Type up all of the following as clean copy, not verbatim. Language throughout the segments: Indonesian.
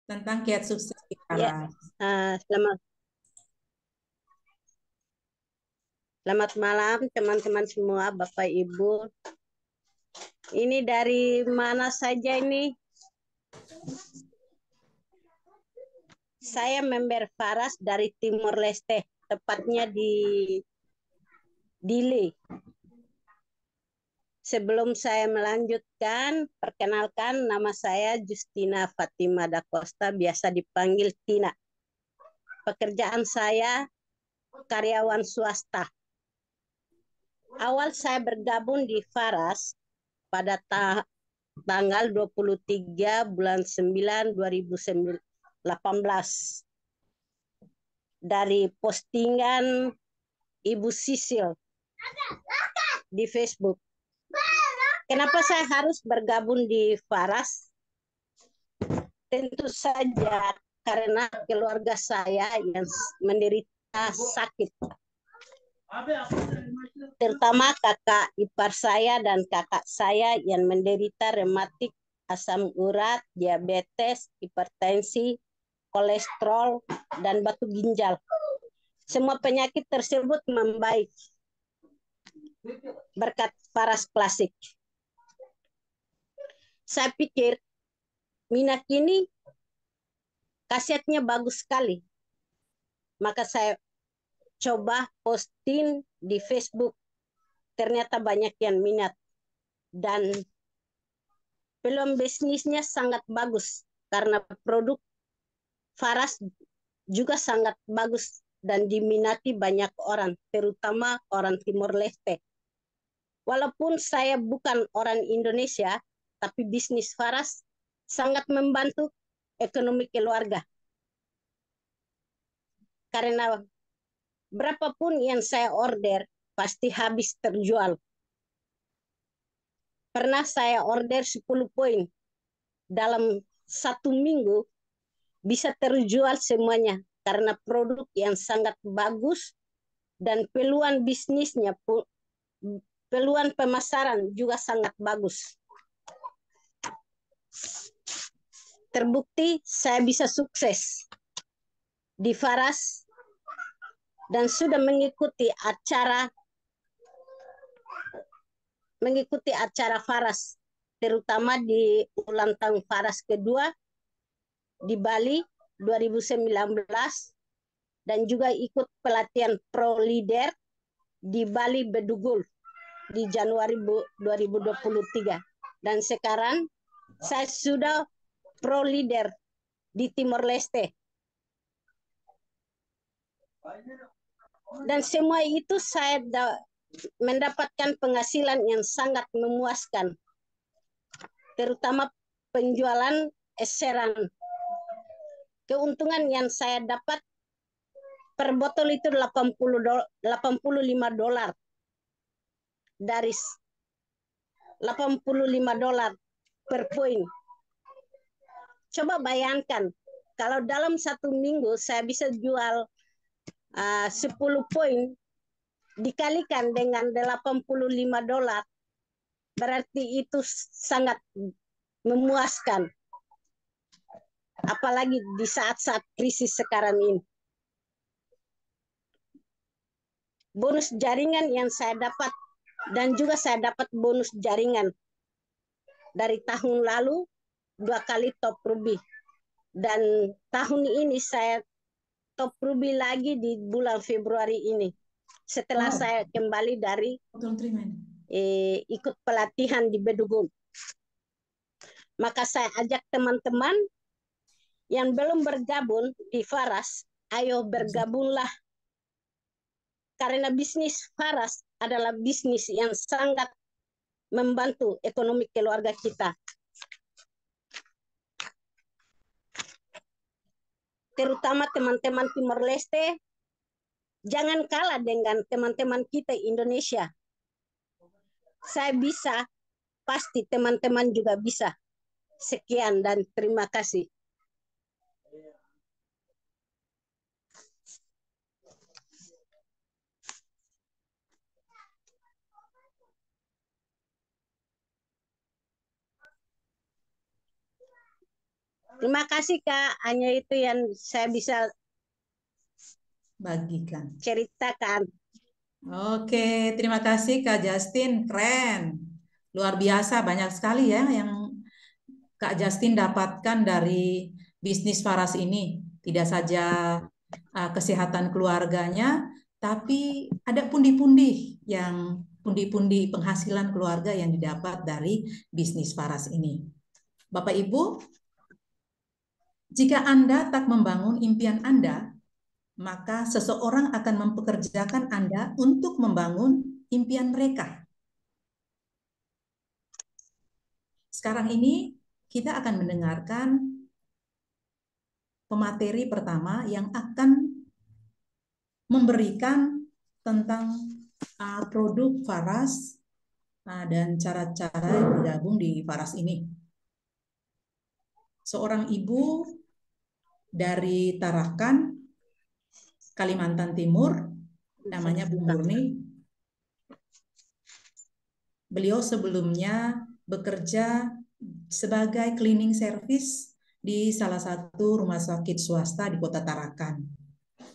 tentang kiat sukses di Ya, Paras. selamat selamat malam teman-teman semua, Bapak Ibu. Ini dari mana saja ini? Saya member Faras dari Timor Leste, tepatnya di Dili. Sebelum saya melanjutkan, perkenalkan nama saya Justina Fatima da Costa, biasa dipanggil Tina. Pekerjaan saya karyawan swasta. Awal saya bergabung di Faras pada tanggal 23 bulan 9 2018 dari postingan Ibu Sisil di Facebook. Kenapa saya harus bergabung di Faras? Tentu saja karena keluarga saya yang menderita sakit. Terutama kakak ipar saya dan kakak saya yang menderita rematik, asam urat, diabetes, hipertensi, kolesterol, dan batu ginjal. Semua penyakit tersebut membaik berkat Faras Klasik. Saya pikir minyak ini khasiatnya bagus sekali. Maka saya coba posting di Facebook. Ternyata banyak yang minat. Dan peluang bisnisnya sangat bagus. Karena produk Faras juga sangat bagus dan diminati banyak orang, terutama orang Timor Leste. Walaupun saya bukan orang Indonesia, tapi bisnis Faras sangat membantu ekonomi keluarga. Karena berapapun yang saya order, pasti habis terjual. Pernah saya order 10 poin. Dalam 1 minggu bisa terjual semuanya. Karena produk yang sangat bagus dan peluang bisnisnya, peluang pemasaran juga sangat bagus. Terbukti saya bisa sukses di Faras dan sudah mengikuti acara Faras, terutama di ulang tahun Faras kedua di Bali 2019 dan juga ikut pelatihan Pro Leader di Bali Bedugul di Januari 2023. Dan sekarang saya sudah Pro Leader di Timor Leste. Dan semua itu saya mendapatkan penghasilan yang sangat memuaskan. Terutama penjualan eseran. Keuntungan yang saya dapat per botol itu $85. Dari $85 per poin. Coba bayangkan, kalau dalam 1 minggu saya bisa jual 10 poin, dikalikan dengan $85, berarti itu sangat memuaskan. Apalagi di saat-saat krisis sekarang ini. Bonus jaringan yang saya dapat, dan juga saya dapat bonus jaringan dari tahun lalu 2 kali top ruby. Dan tahun ini saya top ruby lagi di bulan Februari ini. Setelah saya kembali dari ikut pelatihan di Bedugul. Maka saya ajak teman-teman yang belum bergabung di Faras, ayo bergabunglah. Karena bisnis Faras adalah bisnis yang sangat membantu ekonomi keluarga kita. Terutama teman-teman Timor Leste, jangan kalah dengan teman-teman kita Indonesia. Saya bisa, pasti teman-teman juga bisa. Sekian dan terima kasih. Terima kasih Kak, hanya itu yang saya bisa bagikan. ceritakan. Oke, terima kasih Kak Justin, keren. Luar biasa, banyak sekali ya yang Kak Justin dapatkan dari bisnis Faras ini. Tidak saja kesehatan keluarganya, tapi ada pundi-pundi pundi-pundi penghasilan keluarga yang didapat dari bisnis Faras ini. Bapak Ibu, jika Anda tak membangun impian Anda, maka seseorang akan mempekerjakan Anda untuk membangun impian mereka. Sekarang ini kita akan mendengarkan pemateri pertama yang akan memberikan tentang produk Faras dan cara-cara bergabung di Faras ini. Seorang ibu dari Tarakan, Kalimantan Timur, namanya Bu Murni. Beliau sebelumnya bekerja sebagai cleaning service di salah satu rumah sakit swasta di Kota Tarakan.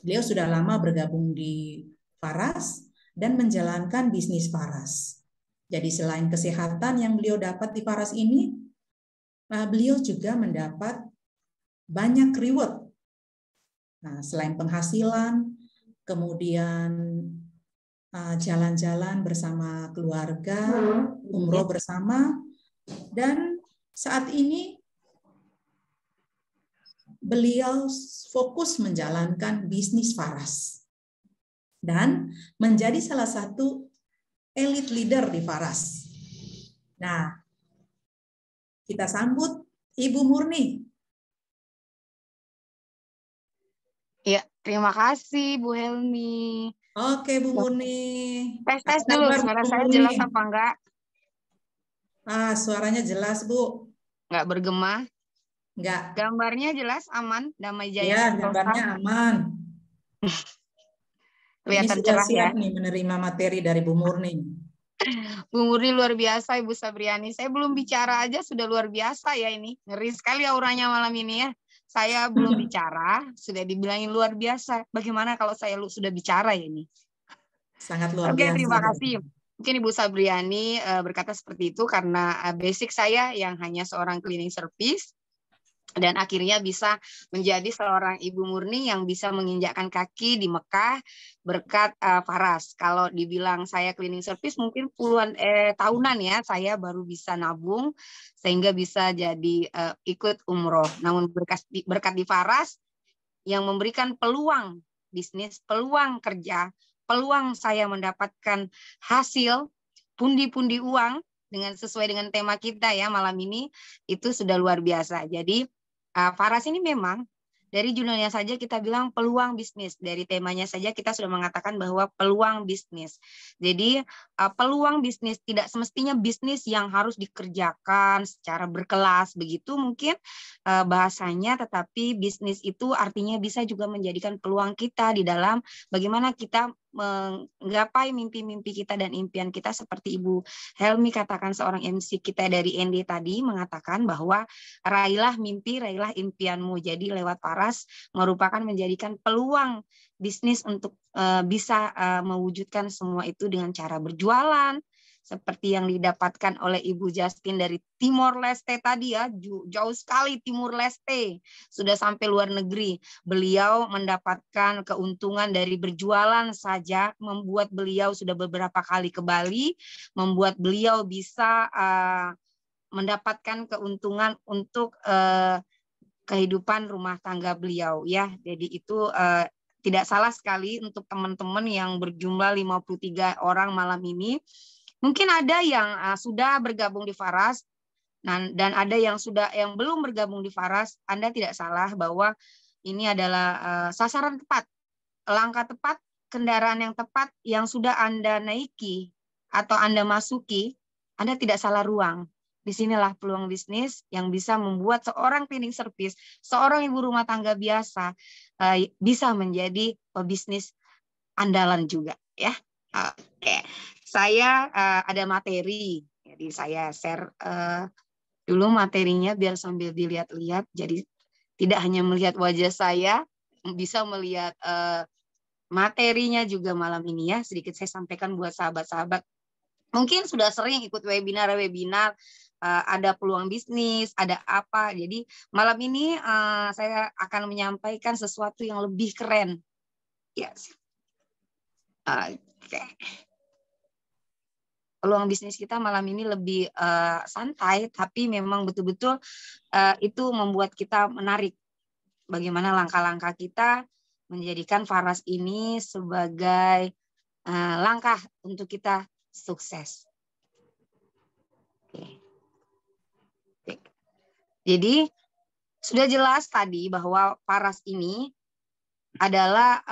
Beliau sudah lama bergabung di Faras dan menjalankan bisnis Faras. Jadi selain kesehatan yang beliau dapat di Faras ini, beliau juga mendapat banyak reward. Nah, selain penghasilan, kemudian jalan-jalan bersama keluarga, umroh bersama, dan saat ini beliau fokus menjalankan bisnis Faras dan menjadi salah satu elite leader di Faras. Nah, kita sambut Ibu Murni. Ya, terima kasih Bu Helmi. Oke, Bu Murni. Tes dulu, suara saya jelas apa enggak? Suaranya jelas, Bu. Enggak bergema? Enggak. Gambarnya jelas, aman, Damai Jaya Ya, Sentosa. gambarnya aman. Kelihatan ini sudah cerah siap ya. nih menerima materi dari Bu Murni. Bu Murni luar biasa, Ibu Sabriani. Saya belum bicara aja sudah luar biasa ya ini. Ngeri sekali auranya malam ini ya. Saya belum bicara, sudah dibilangin luar biasa. Bagaimana kalau saya sudah bicara ya ini? Sangat luar biasa. Terima kasih. Mungkin Ibu Sabriani berkata seperti itu karena basic saya yang hanya seorang cleaning service dan akhirnya bisa menjadi seorang ibu murni yang bisa menginjakkan kaki di Mekah berkat Faras. Kalau dibilang saya cleaning service mungkin puluhan tahunan ya saya baru bisa nabung sehingga bisa jadi ikut umroh. Namun berkat di Faras yang memberikan peluang bisnis, peluang kerja, peluang saya mendapatkan hasil pundi-pundi uang dengan sesuai dengan tema kita ya malam ini itu sudah luar biasa. Jadi Faras ini memang dari judulnya saja kita bilang peluang bisnis. Dari temanya saja kita sudah mengatakan bahwa peluang bisnis. Jadi peluang bisnis tidak semestinya bisnis yang harus dikerjakan secara berkelas begitu mungkin bahasanya, tetapi bisnis itu artinya bisa juga menjadikan peluang kita di dalam bagaimana kita menggapai mimpi-mimpi kita dan impian kita seperti Ibu Helmi katakan seorang MC kita dari ND tadi mengatakan bahwa raihlah mimpi, raihlah impianmu. Jadi lewat Faras merupakan menjadikan peluang bisnis untuk bisa mewujudkan semua itu dengan cara berjualan, seperti yang didapatkan oleh Ibu Justin dari Timor Leste tadi ya, jauh sekali Timor Leste, sudah sampai luar negeri. Beliau mendapatkan keuntungan dari berjualan saja, membuat beliau sudah beberapa kali ke Bali, membuat beliau bisa mendapatkan keuntungan untuk kehidupan rumah tangga beliau ya. Jadi itu tidak salah sekali untuk teman-teman yang berjumlah 53 orang malam ini. Mungkin ada yang sudah bergabung di Faras dan ada yang belum bergabung di Faras. Anda tidak salah bahwa ini adalah sasaran tepat, langkah tepat, kendaraan yang tepat yang sudah Anda naiki atau Anda masuki. Anda tidak salah ruang. Disinilah peluang bisnis yang bisa membuat seorang cleaning service, seorang ibu rumah tangga biasa bisa menjadi pebisnis andalan juga ya. Oke. Saya ada materi, jadi saya share dulu materinya biar sambil dilihat-lihat. Jadi Tidak hanya melihat wajah saya, bisa melihat materinya juga malam ini ya. Sedikit saya sampaikan buat sahabat-sahabat. Mungkin sudah sering ikut webinar-webinar, ada peluang bisnis, ada apa. Jadi malam ini saya akan menyampaikan sesuatu yang lebih keren. Yes. Oke. Peluang bisnis kita malam ini lebih santai, tapi memang betul-betul itu membuat kita menarik. Bagaimana langkah-langkah kita menjadikan Faras ini sebagai langkah untuk kita sukses. Oke. Jadi sudah jelas tadi bahwa Faras ini adalah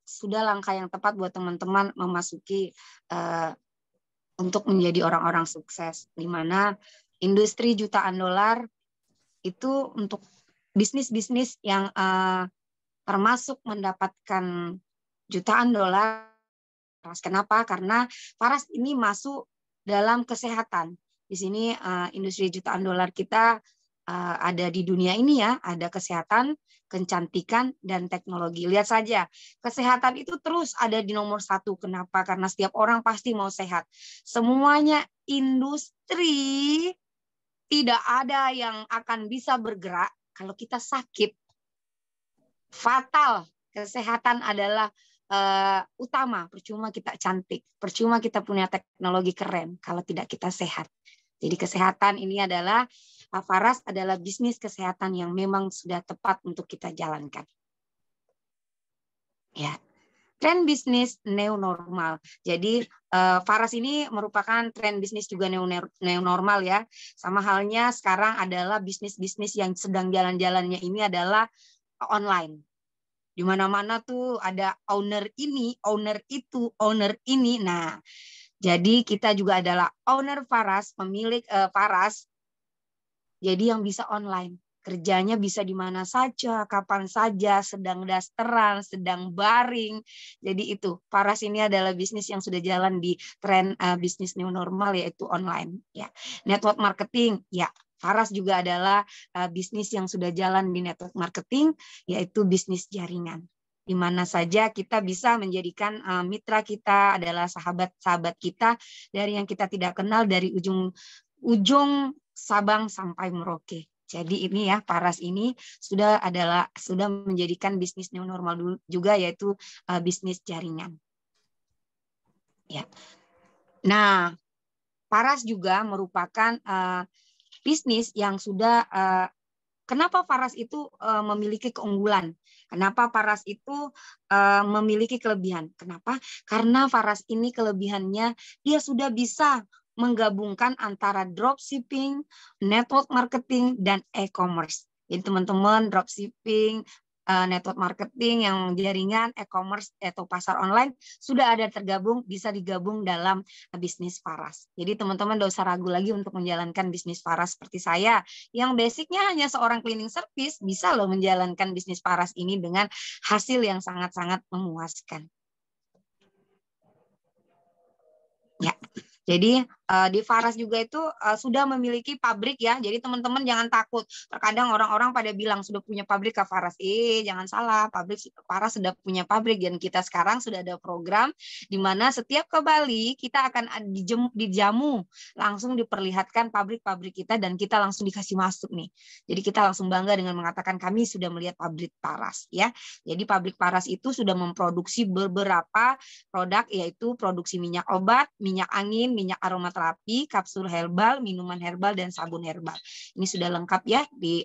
sudah langkah yang tepat buat teman-teman memasuki untuk menjadi orang-orang sukses, di mana industri jutaan dolar itu untuk bisnis-bisnis yang termasuk mendapatkan jutaan dolar. Kenapa? Karena Faras ini masuk dalam kesehatan. Di sini industri jutaan dolar kita ada di dunia ini ya, ada kesehatan, kecantikan, dan teknologi. Lihat saja, kesehatan itu terus ada di nomor 1. Kenapa? Karena setiap orang pasti mau sehat. Semuanya industri, tidak ada yang akan bisa bergerak kalau kita sakit. Fatal. Kesehatan adalah utama. Percuma kita cantik, percuma kita punya teknologi keren kalau tidak kita sehat. Jadi kesehatan ini adalah Faras adalah bisnis kesehatan yang memang sudah tepat untuk kita jalankan. Ya, tren bisnis new normal. Jadi Faras ini merupakan tren bisnis juga new normal ya. Sama halnya sekarang adalah bisnis-bisnis yang sedang jalan-jalannya ini adalah online. Di mana-mana tuh ada owner ini, owner itu, owner ini. Nah, jadi kita juga adalah owner Faras, pemilik Faras. Jadi yang bisa online, kerjanya bisa di mana saja, kapan saja, sedang dasteran, sedang baring. Jadi itu, Faras ini adalah bisnis yang sudah jalan di tren bisnis new normal, yaitu online. Ya, network marketing, ya. Faras juga adalah bisnis yang sudah jalan di network marketing, yaitu bisnis jaringan. Di mana saja kita bisa menjadikan mitra kita adalah sahabat-sahabat kita dari yang kita tidak kenal, dari ujung Sabang sampai Merauke. Jadi ini ya, Faras ini sudah menjadikan bisnis new normal juga, yaitu bisnis jaringan. Ya. Nah, Faras juga merupakan bisnis yang sudah kenapa Faras itu memiliki keunggulan? Kenapa Faras itu memiliki kelebihan? Kenapa? Karena Faras ini kelebihannya dia sudah bisa menggabungkan antara dropshipping, network marketing, dan e-commerce. Jadi teman-teman dropshipping, network marketing yang jaringan, e-commerce atau pasar online sudah ada tergabung, bisa digabung dalam bisnis Faras. Jadi teman-teman tidak usah ragu lagi untuk menjalankan bisnis Faras seperti saya yang basicnya hanya seorang cleaning service, bisa loh menjalankan bisnis Faras ini dengan hasil yang sangat-sangat memuaskan. Ya. Jadi di Faras juga itu sudah memiliki pabrik ya. Jadi teman-teman jangan takut. Terkadang orang-orang pada bilang sudah punya pabrik ke Faras. Jangan salah. Faras sudah punya pabrik, dan kita sekarang sudah ada program di mana setiap ke Bali kita akan dijamu, langsung diperlihatkan pabrik-pabrik kita dan kita langsung dikasih masuk nih. Jadi kita langsung bangga dengan mengatakan kami sudah melihat pabrik Faras ya. Jadi pabrik Faras itu sudah memproduksi beberapa produk, yaitu produksi minyak obat, minyak angin, minyak aromaterapi, kapsul herbal, minuman herbal, dan sabun herbal. Ini sudah lengkap ya di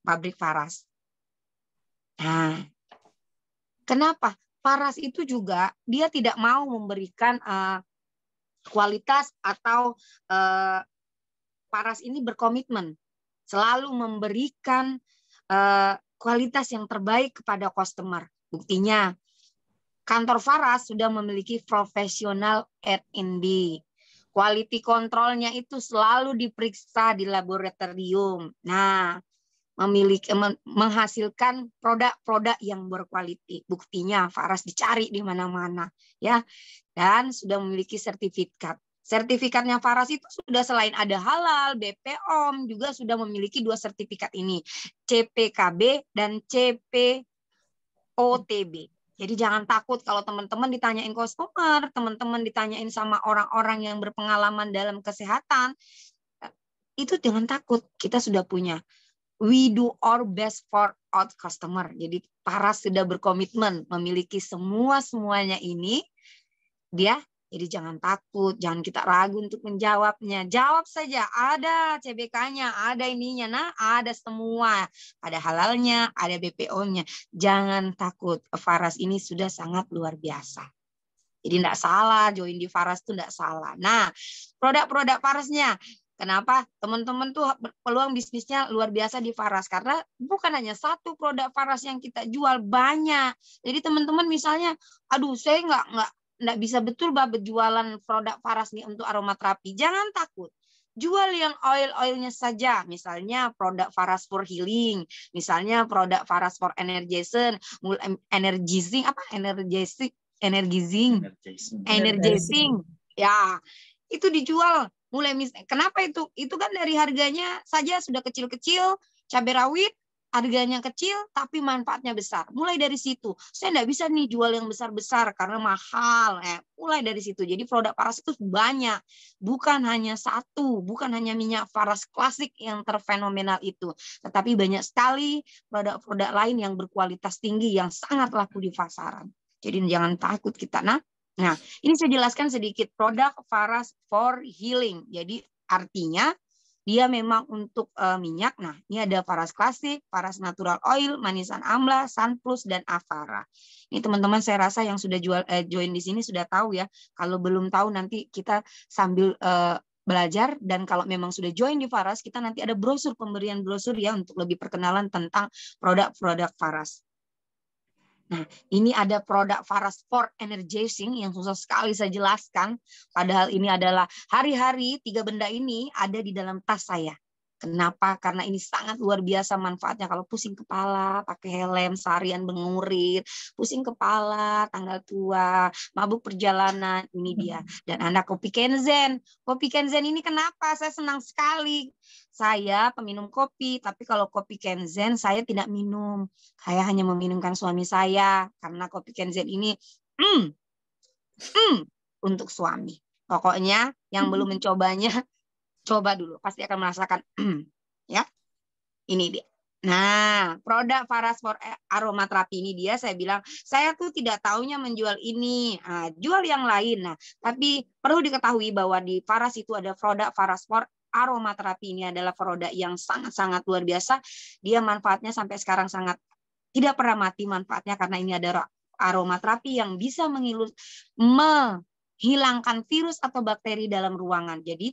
pabrik Faras. Nah, kenapa? Faras itu juga dia tidak mau memberikan kualitas atau Faras ini berkomitmen selalu memberikan kualitas yang terbaik kepada customer. Buktinya, kantor Faras sudah memiliki profesional R&D. Quality control-nya itu selalu diperiksa di laboratorium. Nah, menghasilkan produk-produk yang berkualitas. Buktinya Faras dicari di mana-mana ya. Dan sudah memiliki sertifikat. Sertifikatnya Faras itu sudah selain ada halal, BPOM juga sudah memiliki 2 sertifikat ini, CPKB dan CPOTB. Jadi jangan takut kalau teman-teman ditanyain customer, teman-teman ditanyain sama orang-orang yang berpengalaman dalam kesehatan, itu jangan takut, kita sudah punya. We do our best for our customer. Jadi Faras sudah berkomitmen memiliki semuanya ini. Jadi jangan takut, jangan kita ragu untuk menjawabnya. Jawab saja, ada CBK-nya, ada ininya, nah ada semua. Ada halalnya, ada BPO-nya. Jangan takut, Faras ini sudah sangat luar biasa. Jadi tidak salah, join di Faras itu tidak salah. Nah, produk-produk Farasnya. Kenapa teman-teman tuh peluang bisnisnya luar biasa di Faras? Karena bukan hanya satu produk Faras yang kita jual, banyak. Jadi teman-teman misalnya, aduh saya nggak bisa betul berjualan produk Faras nih untuk aromaterapi. Jangan takut. Jual yang oil-oilnya saja. Misalnya produk Faras for healing, misalnya produk Faras for energizing, ya itu dijual. Kenapa itu? Itu kan dari harganya saja sudah kecil-kecil, cabai rawit harganya kecil tapi manfaatnya besar. Mulai dari situ. Saya enggak bisa nih jual yang besar-besar karena mahal. Mulai dari situ. Jadi produk Faras itu banyak. Bukan hanya satu, bukan hanya minyak Faras klasik yang terfenomenal itu, tetapi banyak sekali produk-produk lain yang berkualitas tinggi yang sangat laku di pasaran. Jadi jangan takut kita. Nah, ini saya jelaskan sedikit produk Faras for healing. Jadi artinya dia memang untuk minyak. Nah, ini ada Faras klasik, Faras natural oil, manisan amla, Sun Plus, dan Avara. Ini teman-teman saya rasa yang sudah join di sini sudah tahu ya. Kalau belum tahu nanti kita sambil belajar, dan kalau memang sudah join di Faras, kita nanti ada brosur, pemberian brosur ya untuk lebih perkenalan tentang produk-produk Faras. Nah, ini ada produk Faras for energizing yang susah sekali saya jelaskan. Padahal ini adalah hari-hari 3 benda ini ada di dalam tas saya. Kenapa? Karena ini sangat luar biasa manfaatnya. Kalau pusing kepala, pakai helm, seharian mengurit, pusing kepala, tanggal tua, mabuk perjalanan, ini dia. Dan anak kopi Kenzen. Kopi Kenzen ini kenapa? Saya senang sekali. Saya peminum kopi, tapi kalau kopi Kenzen saya tidak minum. Saya hanya meminumkan suami saya. Karena kopi Kenzen ini untuk suami. Pokoknya yang belum mencobanya, coba dulu, pasti akan merasakan ya. Ini dia. Nah, produk Faras for aromaterapi ini dia saya bilang, saya tuh tidak taunya menjual ini. Nah, jual yang lain. Nah, tapi perlu diketahui bahwa di Faras itu ada produk Faras for aromaterapi. Ini adalah produk yang sangat-sangat luar biasa. Dia manfaatnya sampai sekarang sangat tidak pernah mati manfaatnya, karena ini ada aromaterapi yang bisa hilangkan virus atau bakteri dalam ruangan. Jadi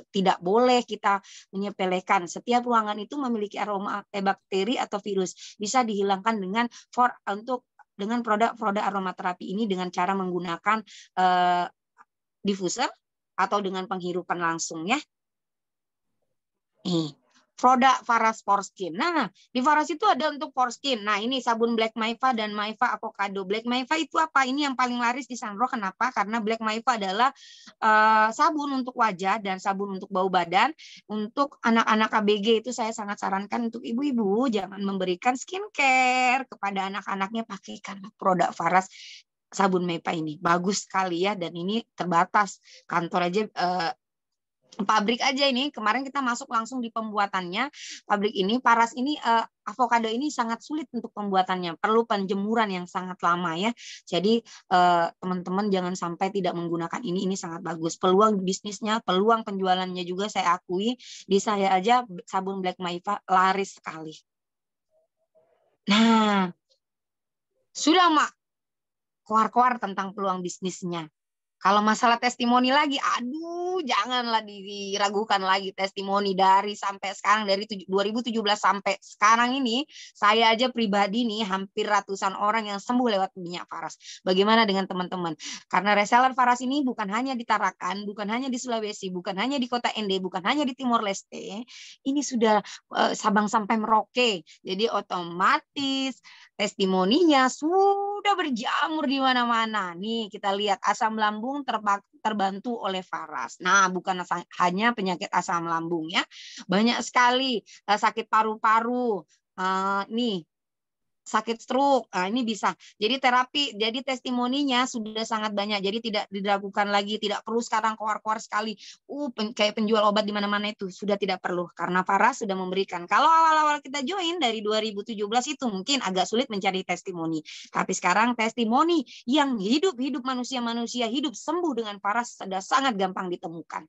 tidak boleh kita menyepelekan. Setiap ruangan itu memiliki aroma bakteri atau virus. Bisa dihilangkan dengan produk-produk aromaterapi ini dengan cara menggunakan diffuser atau dengan penghirupan langsung ya. Produk Faras for Skin. Nah, di Faras itu ada untuk for skin. Nah, ini sabun Black Maiva dan Maiva Avocado. Black Maiva itu apa? Ini yang paling laris di Sunrock. Kenapa? Karena Black Maiva adalah sabun untuk wajah dan sabun untuk bau badan. Untuk anak-anak ABG itu saya sangat sarankan untuk ibu-ibu jangan memberikan skincare kepada anak-anaknya, pakaikan produk Faras sabun Maiva ini. Bagus sekali ya, dan ini terbatas. Kantor aja pabrik aja ini, kemarin kita masuk langsung di pembuatannya. Pabrik ini, Faras ini, avocado ini sangat sulit untuk pembuatannya. Perlu penjemuran yang sangat lama ya. Jadi teman-teman jangan sampai tidak menggunakan ini sangat bagus. Peluang bisnisnya, peluang penjualannya juga saya akui. Di saya aja sabun Black Maiva laris sekali. Nah, sudah Mak, keluar-keluar tentang peluang bisnisnya. Kalau masalah testimoni lagi, aduh janganlah diragukan lagi testimoni dari sampai sekarang, dari 2017 sampai sekarang ini, saya aja pribadi nih hampir ratusan orang yang sembuh lewat minyak Faras. Bagaimana dengan teman-teman? Karena reseller Faras ini bukan hanya di Tarakan, bukan hanya di Sulawesi, bukan hanya di kota Ende, bukan hanya di Timor Leste, ini sudah Sabang sampai Merauke. Jadi otomatis testimoninya sudah udah berjamur di mana-mana. Nih kita lihat asam lambung terbantu oleh Faras. Nah, bukan hanya penyakit asam lambung ya, banyak sekali sakit paru-paru. Nih sakit stroke, nah, ini bisa. Jadi terapi, jadi testimoninya sudah sangat banyak. Jadi tidak diragukan lagi, tidak perlu sekarang keluar-keluar sekali. Kayak penjual obat di mana-mana itu sudah tidak perlu karena Faras sudah memberikan. Kalau awal-awal kita join dari 2017 itu mungkin agak sulit mencari testimoni. Tapi sekarang testimoni yang hidup manusia-manusia hidup sembuh dengan Faras sudah sangat gampang ditemukan.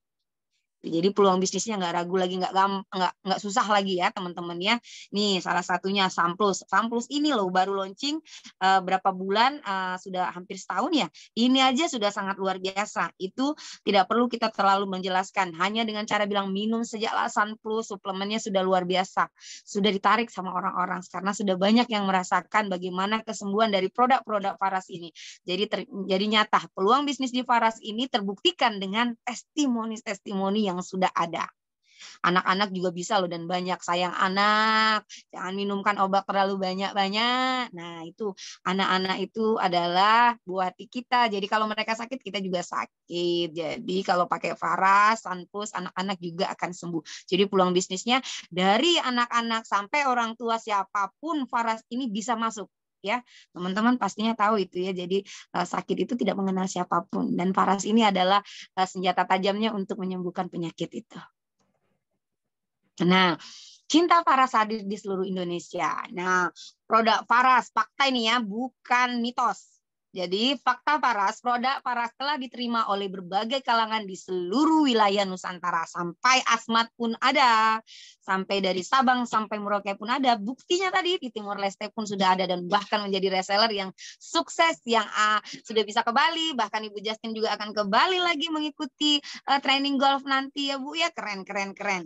Jadi peluang bisnisnya nggak ragu lagi, nggak susah lagi ya teman-teman ya. Nih salah satunya Samplus. Samplus ini loh baru launching berapa bulan, sudah hampir setahun ya. Ini aja sudah sangat luar biasa. Itu tidak perlu kita terlalu menjelaskan. Hanya dengan cara bilang minum sajalah Samplus, suplemennya sudah luar biasa. Sudah ditarik sama orang-orang karena sudah banyak yang merasakan bagaimana kesembuhan dari produk-produk Faras ini. Jadi nyata peluang bisnis di Faras ini terbuktikan dengan testimoni yang sudah ada. Anak-anak juga bisa loh dan banyak. Sayang anak, jangan minumkan obat terlalu banyak-banyak. Nah itu anak-anak itu adalah buah hati kita. Jadi kalau mereka sakit kita juga sakit. Jadi kalau pakai Faras, Sanpus, anak-anak juga akan sembuh. Jadi peluang bisnisnya dari anak-anak sampai orang tua siapapun Faras ini bisa masuk. Ya, teman-teman pastinya tahu itu ya. Jadi sakit itu tidak mengenal siapapun dan Faras ini adalah senjata tajamnya untuk menyembuhkan penyakit itu. Nah, cinta Faras hadir di seluruh Indonesia. Nah, produk Faras fakta ini ya, bukan mitos. Jadi fakta Faras, produk Faras telah diterima oleh berbagai kalangan di seluruh wilayah Nusantara. Sampai Asmat pun ada. Sampai dari Sabang sampai Merauke pun ada. Buktinya tadi di Timor Leste pun sudah ada. Dan bahkan menjadi reseller yang sukses. Yang sudah bisa ke Bali. Bahkan Ibu Justin juga akan ke Bali lagi mengikuti training golf nanti ya Bu. Ya keren.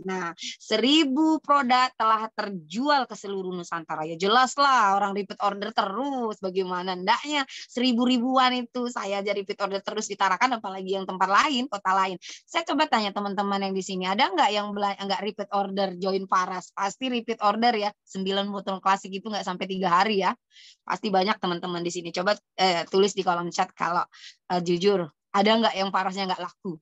Nah 1000 produk telah terjual ke seluruh Nusantara. Ya jelas lah orang repeat order terus. Bagaimana ndaknya 1000 ribuan itu saya jadi repeat order terus di Tarakan, apalagi yang tempat lain, kota lain. Saya coba tanya teman-teman yang di sini, ada nggak yang nggak repeat order join Faras? Pasti repeat order ya, 9 botol klasik itu nggak sampai 3 hari ya. Pasti banyak teman-teman di sini. Coba tulis di kolom chat kalau jujur, ada nggak yang Farasnya nggak laku?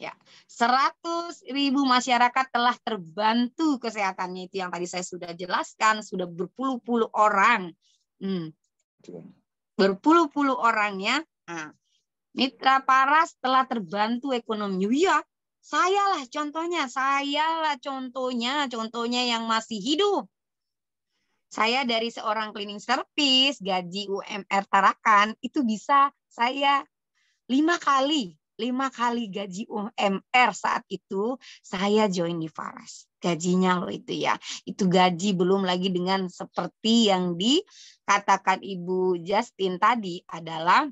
Ya, 100.000 masyarakat telah terbantu kesehatannya itu yang tadi saya sudah jelaskan, sudah berpuluh-puluh orang. Berpuluh-puluh orangnya. Nah, mitra Faras telah terbantu ekonomi. Ya, sayalah contohnya yang masih hidup. Saya dari seorang cleaning service, gaji UMR Tarakan itu bisa saya 5 kali gaji UMR saat itu saya join di Faras. Gajinya loh itu ya. Itu gaji belum lagi dengan seperti yang dikatakan Ibu Justin tadi adalah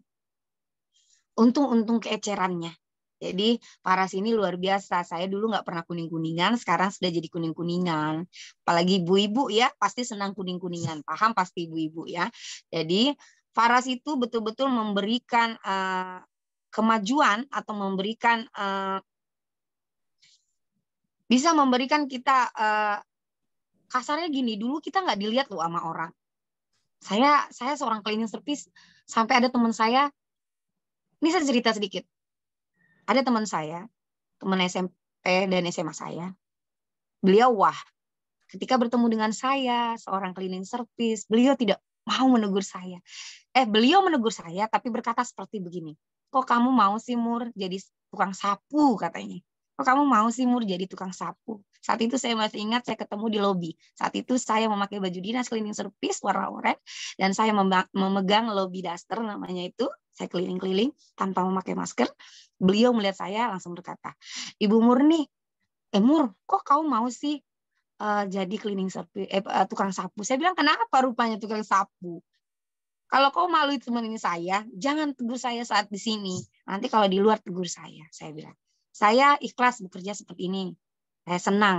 untung-untung keecerannya. Jadi Faras ini luar biasa. Saya dulu nggak pernah kuning-kuningan, sekarang sudah jadi kuning-kuningan. Apalagi ibu-ibu ya, pasti senang kuning-kuningan. Paham pasti ibu-ibu ya. Jadi Faras itu betul-betul memberikan kemajuan atau memberikan bisa memberikan kita kasarnya gini, dulu kita nggak dilihat loh sama orang. Saya seorang cleaning service, sampai ada teman saya, ini saya cerita sedikit. Ada teman saya, teman SMP dan SMA saya, beliau ketika bertemu dengan saya, seorang cleaning service, beliau tidak mau menegur saya. Beliau menegur saya, tapi berkata seperti begini, kok kamu mau sih Mur jadi tukang sapu katanya. Kok kamu mau sih Mur jadi tukang sapu. Saat itu saya masih ingat saya ketemu di lobi. Saat itu saya memakai baju dinas cleaning service warna oranye dan saya memegang lobby duster namanya itu. Saya keliling-keliling tanpa memakai masker. Beliau melihat saya langsung berkata, Ibu Murni, Mur, kok kamu mau sih jadi cleaning service, tukang sapu? Saya bilang, kenapa rupanya tukang sapu? Kalau kau malu temenin saya, jangan tegur saya saat di sini. Nanti kalau di luar tegur saya bilang. Saya ikhlas bekerja seperti ini. Saya senang.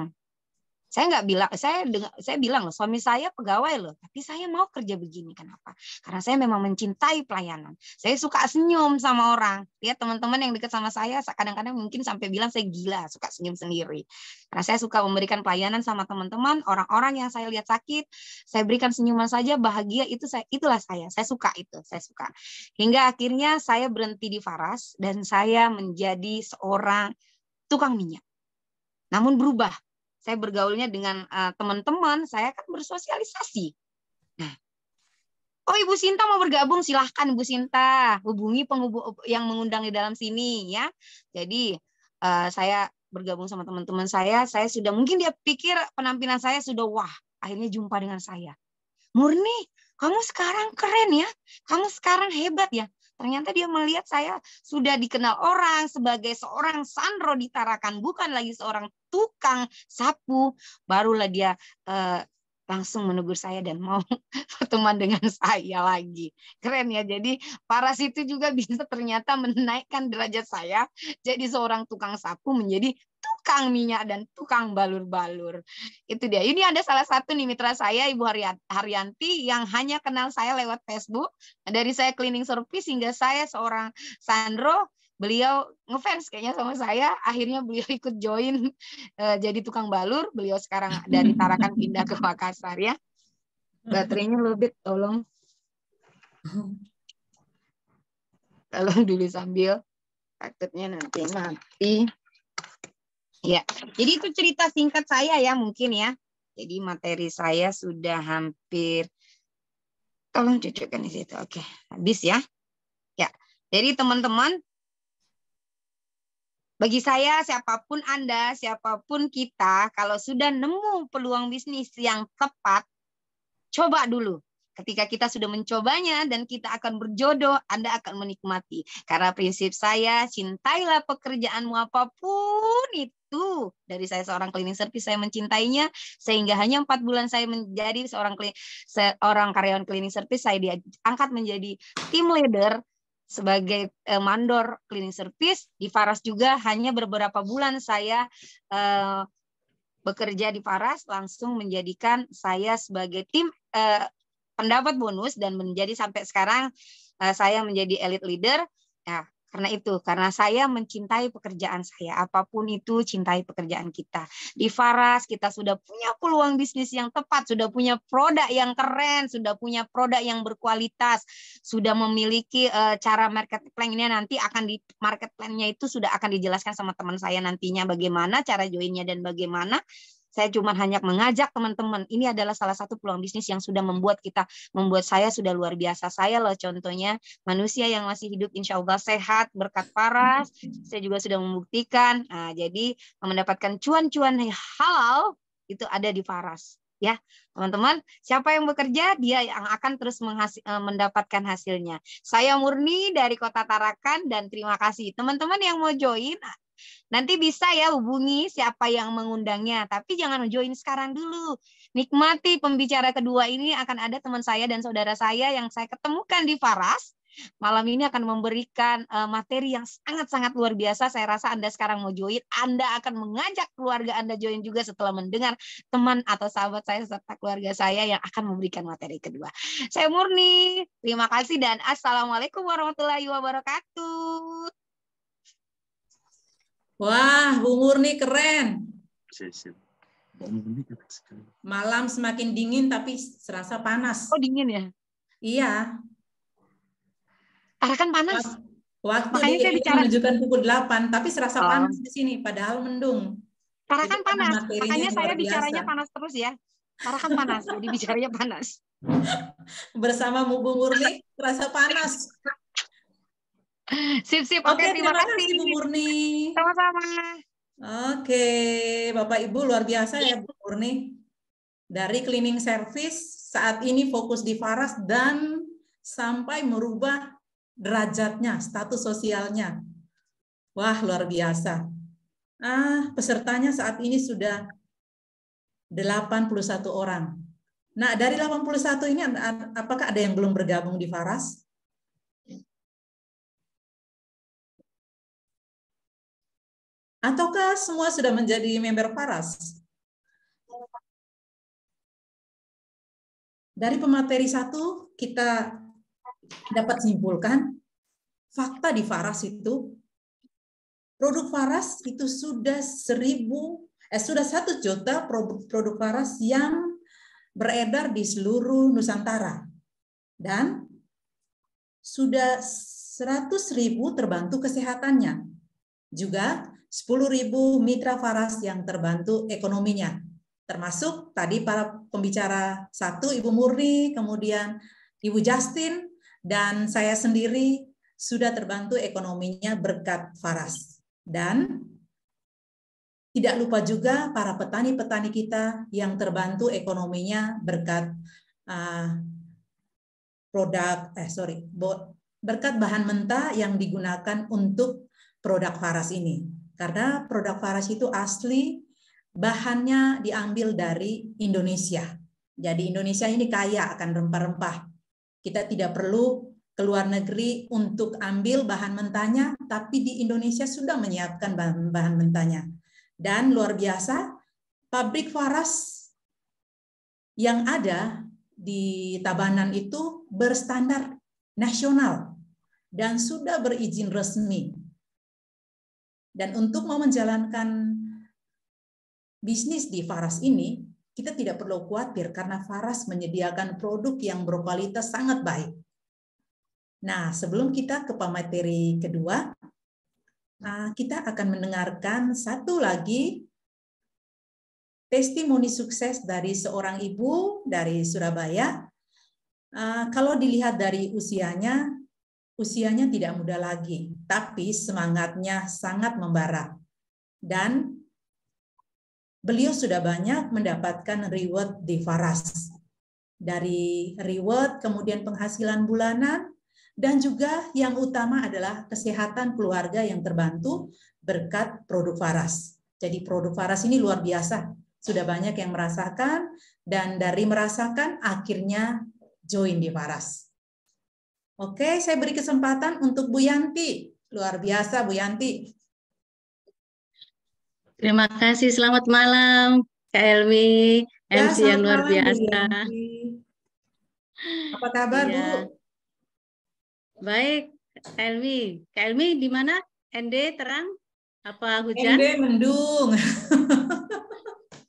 Saya nggak bilang, saya bilang loh, suami saya pegawai loh, tapi saya mau kerja begini. Kenapa? Karena saya memang mencintai pelayanan. Saya suka senyum sama orang. Lihat teman-teman yang dekat sama saya, kadang-kadang mungkin sampai bilang saya gila, suka senyum sendiri. Karena saya suka memberikan pelayanan sama teman-teman, orang-orang yang saya lihat sakit, saya berikan senyuman saja, bahagia, itulah saya suka itu, saya suka. Hingga akhirnya saya berhenti di Faras dan saya menjadi seorang tukang minyak. Namun berubah. Saya bergaulnya dengan teman-teman, saya kan bersosialisasi. Nah, oh Ibu Sinta mau bergabung, silahkan Ibu Sinta hubungi yang mengundang di dalam sini ya. Jadi saya bergabung sama teman-teman saya sudah mungkin dia pikir penampilan saya sudah wah, akhirnya jumpa dengan saya. Murni, kamu sekarang keren ya, kamu sekarang hebat ya. Ternyata dia melihat saya sudah dikenal orang sebagai seorang Sandro di Tarakan, bukan lagi seorang tukang sapu. Barulah dia langsung menegur saya dan mau berteman dengan saya lagi. Keren ya, jadi Faras itu juga bisa ternyata menaikkan derajat saya jadi seorang tukang sapu menjadi tukang minyak dan tukang balur-balur. Itu dia. Ini ada salah satu nih mitra saya, Ibu Haryanti, yang hanya kenal saya lewat Facebook. Dari saya cleaning service hingga saya seorang Sandro, beliau ngefans kayaknya sama saya. Akhirnya beliau ikut join jadi tukang balur. Beliau sekarang dari Tarakan pindah ke Makassar ya. Baterainya lobet, tolong. Tolong dulu sambil takutnya nanti mati. Ya, jadi itu cerita singkat saya ya mungkin ya. Jadi materi saya sudah hampir, tolong cocokkan di situ. Oke, habis ya. Ya, jadi teman-teman, bagi saya siapapun Anda, siapapun kita, kalau sudah nemu peluang bisnis yang tepat, coba dulu. Ketika kita sudah mencobanya dan kita akan berjodoh, Anda akan menikmati. Karena prinsip saya, cintailah pekerjaanmu apapun itu. Dari saya seorang cleaning service, saya mencintainya. Sehingga hanya 4 bulan saya menjadi seorang karyawan cleaning service, saya diangkat menjadi team leader sebagai mandor cleaning service. Di Faras juga hanya beberapa bulan saya bekerja di Faras, langsung menjadikan saya sebagai tim pendapat bonus dan menjadi sampai sekarang saya menjadi elite leader. Ya, karena saya mencintai pekerjaan saya. Apapun itu, cintai pekerjaan kita. Di Faras kita sudah punya peluang bisnis yang tepat, sudah punya produk yang keren, sudah punya produk yang berkualitas, sudah memiliki cara market plan-nya nanti akan di market plan-nya itu sudah akan dijelaskan sama teman saya nantinya bagaimana cara join-nya dan bagaimana. Saya cuma hanya mengajak teman-teman. Ini adalah salah satu peluang bisnis yang sudah membuat saya sudah luar biasa. Saya loh contohnya manusia yang masih hidup insya Allah sehat berkat Faras. Saya juga sudah membuktikan. Nah, jadi mendapatkan cuan-cuan halal itu ada di Faras. Ya, teman-teman, siapa yang bekerja dia yang akan terus mendapatkan hasilnya. Saya Murni dari Kota Tarakan dan terima kasih teman-teman yang mau join. Nanti bisa ya hubungi siapa yang mengundangnya, tapi jangan join sekarang dulu. Nikmati pembicara kedua ini, akan ada teman saya dan saudara saya yang saya ketemukan di Faras. Malam ini akan memberikan materi yang sangat-sangat luar biasa. Saya rasa Anda sekarang mau join, Anda akan mengajak keluarga Anda join juga setelah mendengar teman atau sahabat saya serta keluarga saya yang akan memberikan materi kedua. Saya Murni, terima kasih dan Assalamualaikum warahmatullahi wabarakatuh. Wah, Bu Murni keren. Malam semakin dingin tapi serasa panas. Oh dingin ya? Iya. Tarakan panas. Waktu makanya di saya bicara menunjukkan pukul 8, tapi serasa panas di sini, padahal mendung. Tarakan panas, makanya saya bicaranya biasa. panas terus ya. Tarakan panas, jadi bicaranya panas. Bersama Bu Murni, terasa panas. Sip. Oke, terima kasih Bu Murni. Sama-sama. Oke, Bapak Ibu luar biasa ya Bu Murni. Dari cleaning service saat ini fokus di Faras dan sampai merubah derajatnya, status sosialnya. Wah, luar biasa. Pesertanya saat ini sudah 81 orang. Nah, dari 81 ini apakah ada yang belum bergabung di Faras? Ataukah semua sudah menjadi member Faras? Dari pemateri 1 kita dapat simpulkan fakta di Faras itu, produk Faras itu sudah 1 juta produk Faras yang beredar di seluruh Nusantara. Dan sudah 100.000 terbantu kesehatannya. Juga 10.000 mitra Faras yang terbantu ekonominya. Termasuk tadi para pembicara 1, Ibu Murni, kemudian Ibu Justin, dan saya sendiri sudah terbantu ekonominya berkat Faras. Dan tidak lupa juga para petani-petani kita yang terbantu ekonominya berkat berkat bahan mentah yang digunakan untuk produk Faras ini. Karena produk Faras itu asli bahannya diambil dari Indonesia. Jadi Indonesia ini kaya akan rempah-rempah. Kita tidak perlu ke luar negeri untuk ambil bahan mentahnya, tapi di Indonesia sudah menyiapkan bahan mentahnya. Dan luar biasa, pabrik Faras yang ada di Tabanan itu berstandar nasional dan sudah berizin resmi. Dan untuk mau menjalankan bisnis di Faras ini, kita tidak perlu khawatir karena Faras menyediakan produk yang berkualitas sangat baik. Nah, sebelum kita ke pemateri kedua, kita akan mendengarkan satu lagi testimoni sukses dari seorang ibu dari Surabaya. Kalau dilihat dari usianya tidak muda lagi, tapi semangatnya sangat membara. Dan beliau sudah banyak mendapatkan reward di Faras. Dari reward, kemudian penghasilan bulanan, dan juga yang utama adalah kesehatan keluarga yang terbantu berkat produk Faras. Jadi produk Faras ini luar biasa. Sudah banyak yang merasakan, dan dari merasakan akhirnya join di Faras. Oke, saya beri kesempatan untuk Bu Yanti. Luar biasa, Bu Yanti. Terima kasih, selamat malam Kak Elmi, MC yang luar biasa. Apa kabar, ya. Bu? Baik, Kak Elmi di mana? ND terang? Apa hujan? ND mendung.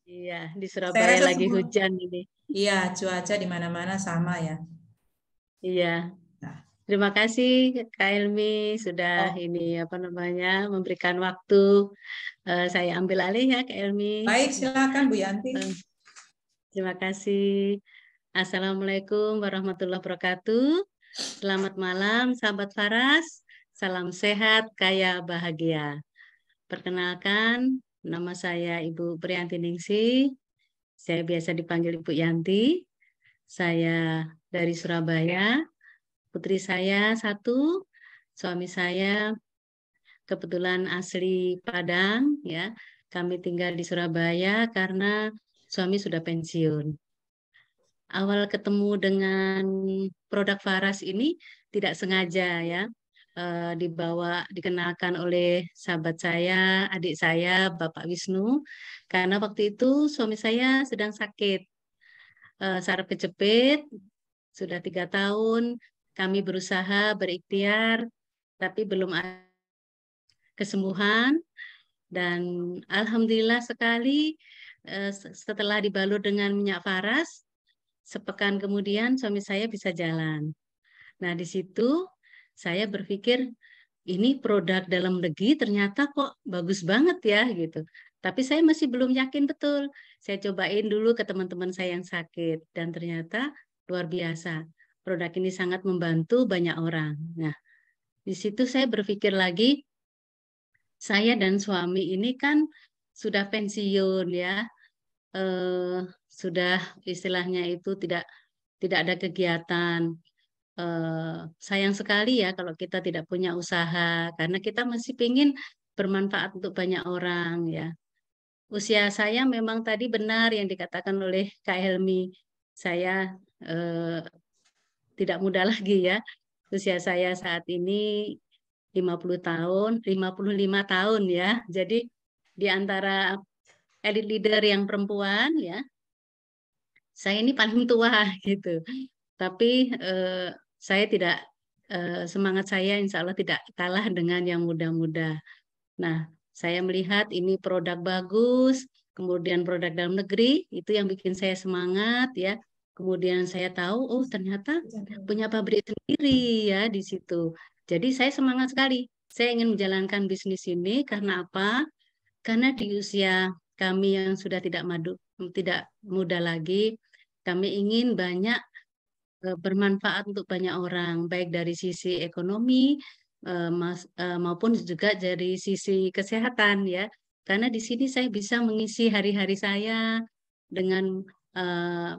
Iya, di Surabaya lagi hujan ini. Iya, cuaca di mana-mana sama ya. Iya. Terima kasih Kak Elmi sudah memberikan waktu. Saya ambil alih ya Kak Elmi. Baik, silakan Bu Yanti. Terima kasih. Assalamualaikum warahmatullahi wabarakatuh. Selamat malam sahabat Faras. Salam sehat, kaya, bahagia. Perkenalkan, nama saya Ibu Priyanti Ningsih. Saya biasa dipanggil Ibu Yanti. Saya dari Surabaya. Putri saya 1, suami saya kebetulan asli Padang, ya. Kami tinggal di Surabaya karena suami sudah pensiun. Awal ketemu dengan produk Faras ini tidak sengaja ya, dikenalkan oleh sahabat saya, adik saya, Bapak Wisnu, karena waktu itu suami saya sedang sakit, saraf kejepit, sudah 3 tahun. Kami berusaha berikhtiar, tapi belum ada kesembuhan. Dan alhamdulillah sekali setelah dibalut dengan minyak Faras, sepekan kemudian suami saya bisa jalan. Nah, di situ saya berpikir ini produk dalam negeri ternyata kok bagus banget ya gitu. Tapi saya masih belum yakin betul. Saya cobain dulu ke teman-teman saya yang sakit dan ternyata luar biasa. Produk ini sangat membantu banyak orang. Nah, di situ saya berpikir lagi, saya dan suami ini kan sudah pensiun ya, sudah istilahnya itu tidak ada kegiatan. Sayang sekali ya kalau kita tidak punya usaha, karena kita masih ingin bermanfaat untuk banyak orang ya. Usia saya memang tadi benar yang dikatakan oleh Kak Helmi, saya tidak muda lagi ya. Usia saya saat ini 55 tahun ya. Jadi di antara elit leader yang perempuan ya, saya ini paling tua gitu. Tapi saya tidak semangat saya insya Allah tidak kalah dengan yang muda-muda. Nah, saya melihat ini produk bagus, kemudian produk dalam negeri itu yang bikin saya semangat ya. Kemudian saya tahu, oh ternyata punya pabrik sendiri ya di situ. Jadi saya semangat sekali. Saya ingin menjalankan bisnis ini karena apa? Karena di usia kami yang sudah tidak muda lagi, kami ingin banyak bermanfaat untuk banyak orang, baik dari sisi ekonomi maupun juga dari sisi kesehatan ya. Karena di sini saya bisa mengisi hari-hari saya dengan eh,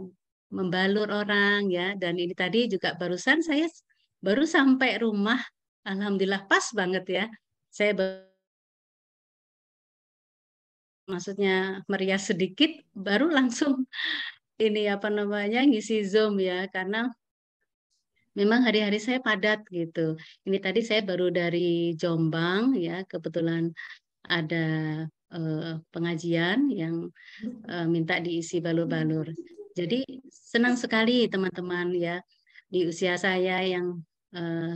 membalur orang ya. Dan ini tadi juga barusan saya baru sampai rumah, alhamdulillah pas banget ya. Saya maksudnya merias sedikit, baru langsung ini apa namanya ngisi Zoom ya, karena memang hari-hari saya padat gitu. Ini tadi saya baru dari Jombang ya, kebetulan ada pengajian yang minta diisi balur-balur. Jadi senang sekali teman-teman ya di usia saya yang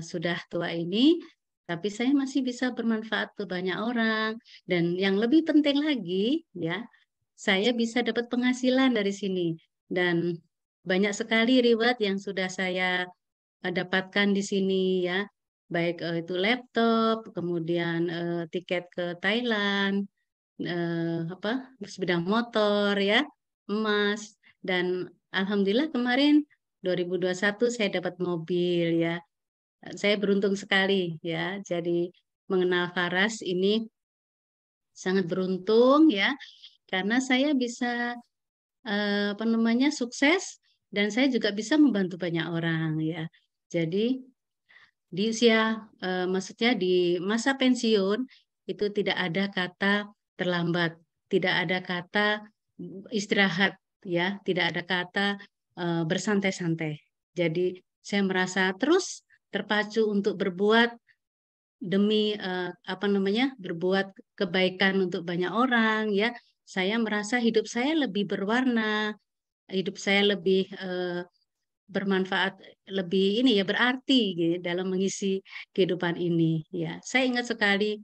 sudah tua ini, tapi saya masih bisa bermanfaat ke banyak orang. Dan yang lebih penting lagi ya, saya bisa dapat penghasilan dari sini. Dan banyak sekali reward yang sudah saya dapatkan di sini ya, baik itu laptop, kemudian tiket ke Thailand, apa sepeda motor ya, emas, dan alhamdulillah kemarin 2021 saya dapat mobil ya. Saya beruntung sekali ya. Jadi mengenal Faras ini sangat beruntung ya, karena saya bisa apa namanya sukses dan saya juga bisa membantu banyak orang ya. Jadi di usia maksudnya di masa pensiun itu tidak ada kata terlambat, tidak ada kata istirahat ya, tidak ada kata bersantai-santai. Jadi saya merasa terus terpacu untuk berbuat demi apa namanya berbuat kebaikan untuk banyak orang ya. Saya merasa hidup saya lebih berwarna, hidup saya lebih bermanfaat, lebih ini ya berarti gitu, dalam mengisi kehidupan ini ya. Saya ingat sekali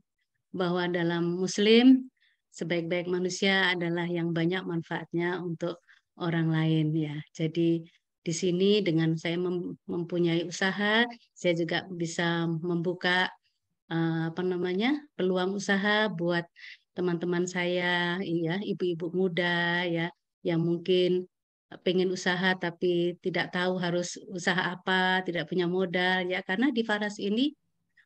bahwa dalam Muslim sebaik-baik manusia adalah yang banyak manfaatnya untuk orang lain ya. Jadi di sini dengan saya mempunyai usaha, saya juga bisa membuka apa namanya peluang usaha buat teman-teman saya ya, ibu-ibu muda ya yang mungkin pengen usaha tapi tidak tahu harus usaha apa, tidak punya modal ya, karena di Faras ini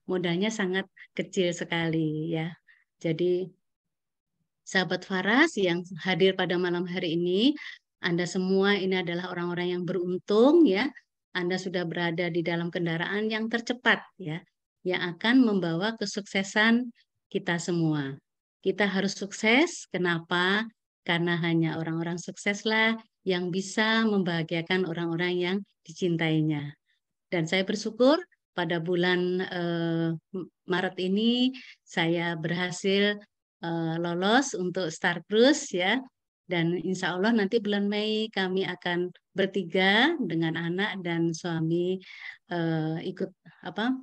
modalnya sangat kecil sekali ya. Jadi sahabat Faras yang hadir pada malam hari ini, Anda semua ini adalah orang-orang yang beruntung ya. Anda sudah berada di dalam kendaraan yang tercepat ya, yang akan membawa kesuksesan kita semua. Kita harus sukses, kenapa? Karena hanya orang-orang sukseslah yang bisa membahagiakan orang-orang yang dicintainya. Dan saya bersyukur pada bulan Maret ini saya berhasil lolos untuk Star Cruise ya. Dan insya Allah nanti bulan Mei kami akan bertiga dengan anak dan suami ikut apa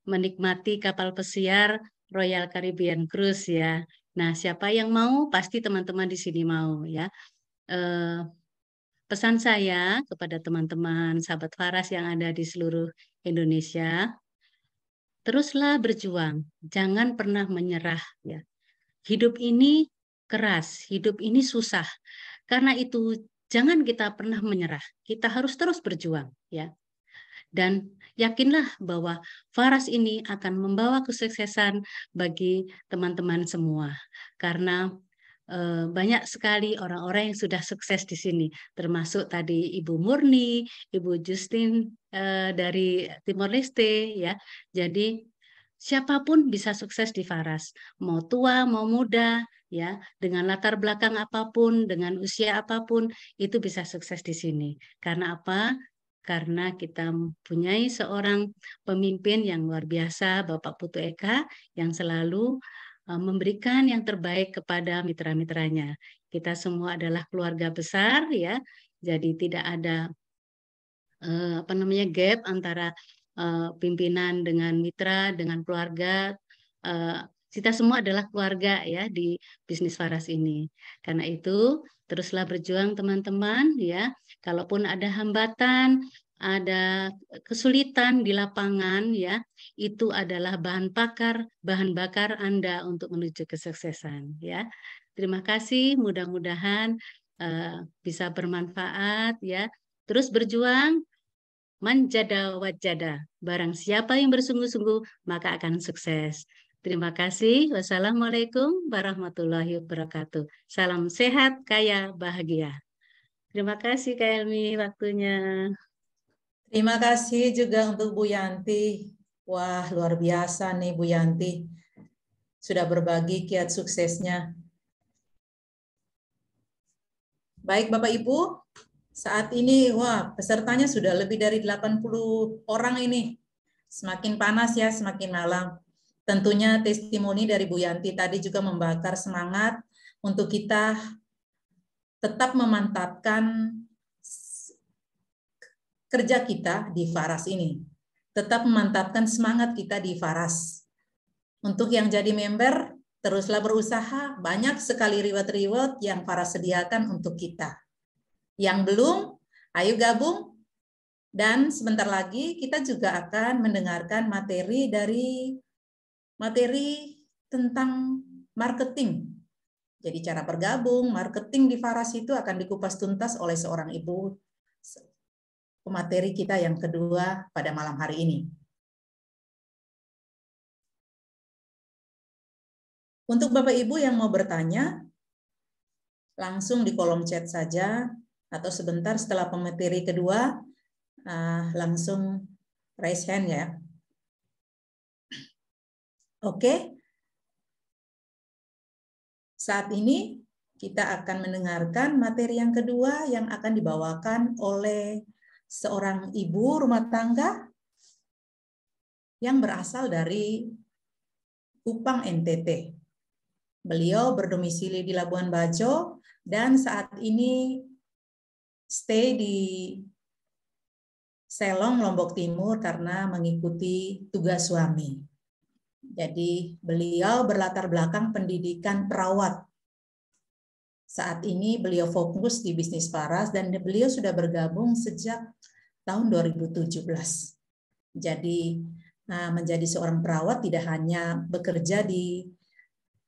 menikmati kapal pesiar Royal Caribbean Cruise ya. Nah, siapa yang mau pasti teman-teman di sini mau ya. Pesan saya kepada teman-teman sahabat Faras yang ada di seluruh Indonesia, teruslah berjuang, jangan pernah menyerah ya. Hidup ini keras, hidup ini susah. Karena itu jangan kita pernah menyerah. Kita harus terus berjuang ya. Dan yakinlah bahwa Faras ini akan membawa kesuksesan bagi teman-teman semua. Karena banyak sekali orang-orang yang sudah sukses di sini, termasuk tadi Ibu Murni, Ibu Justin dari Timor Leste ya. Jadi siapapun bisa sukses di Faras, mau tua, mau muda, ya, dengan latar belakang apapun, dengan usia apapun, itu bisa sukses di sini. Karena apa? Karena kita mempunyai seorang pemimpin yang luar biasa, Bapak Putu Eka, yang selalu memberikan yang terbaik kepada mitra-mitranya. Kita semua adalah keluarga besar, ya, Jadi tidak ada gap antara pimpinan dengan mitra, dengan keluarga. Kita semua adalah keluarga ya di bisnis Faras ini. Karena itu teruslah berjuang teman-teman ya. Kalaupun ada hambatan, ada kesulitan di lapangan ya, itu adalah bahan bakar Anda untuk menuju kesuksesan ya. Terima kasih, mudah-mudahan bisa bermanfaat ya. Terus berjuang, manjada wajada. Barang siapa yang bersungguh-sungguh maka akan sukses. Terima kasih. Wassalamualaikum warahmatullahi wabarakatuh. Salam sehat, kaya, bahagia. Terima kasih Kak Helmi waktunya. Terima kasih juga untuk Bu Yanti. Wah, luar biasa nih Bu Yanti. Sudah berbagi kiat suksesnya. Baik Bapak Ibu, saat ini wah pesertanya sudah lebih dari 80 orang ini. Semakin panas ya, semakin malam. Tentunya testimoni dari Bu Yanti tadi juga membakar semangat untuk kita tetap memantapkan kerja kita di Faras ini. Tetap memantapkan semangat kita di Faras. Untuk yang jadi member, teruslah berusaha. Banyak sekali reward-reward yang Faras sediakan untuk kita. Yang belum, ayo gabung. Dan sebentar lagi kita juga akan mendengarkan materi tentang marketing. Jadi cara bergabung, marketing di Faras itu akan dikupas tuntas oleh seorang ibu pemateri kita yang kedua pada malam hari ini. Untuk Bapak Ibu yang mau bertanya, langsung di kolom chat saja, atau sebentar setelah pemateri kedua, langsung raise hand ya. Oke. Saat ini kita akan mendengarkan materi yang kedua yang akan dibawakan oleh seorang ibu rumah tangga yang berasal dari Kupang, NTT. Beliau berdomisili di Labuan Bajo dan saat ini stay di Selong, Lombok Timur karena mengikuti tugas suami. Jadi beliau berlatar belakang pendidikan perawat. Saat ini beliau fokus di bisnis Faras dan beliau sudah bergabung sejak tahun 2017. Jadi menjadi seorang perawat tidak hanya bekerja di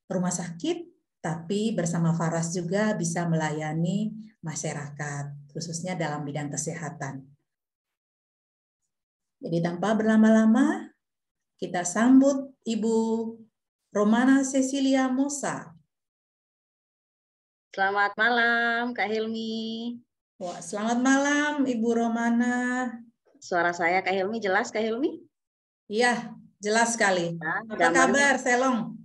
rumah sakit, tapi bersama Faras juga bisa melayani masyarakat, khususnya dalam bidang kesehatan. Jadi tanpa berlama-lama, kita sambut Ibu Romana Cecilia Mosa. Selamat malam, Kak Hilmi. Wah, selamat malam, Ibu Romana. Suara saya, Kak Hilmi, jelas, Kak Hilmi? Iya, jelas sekali. Nah, apa kabar, Selong?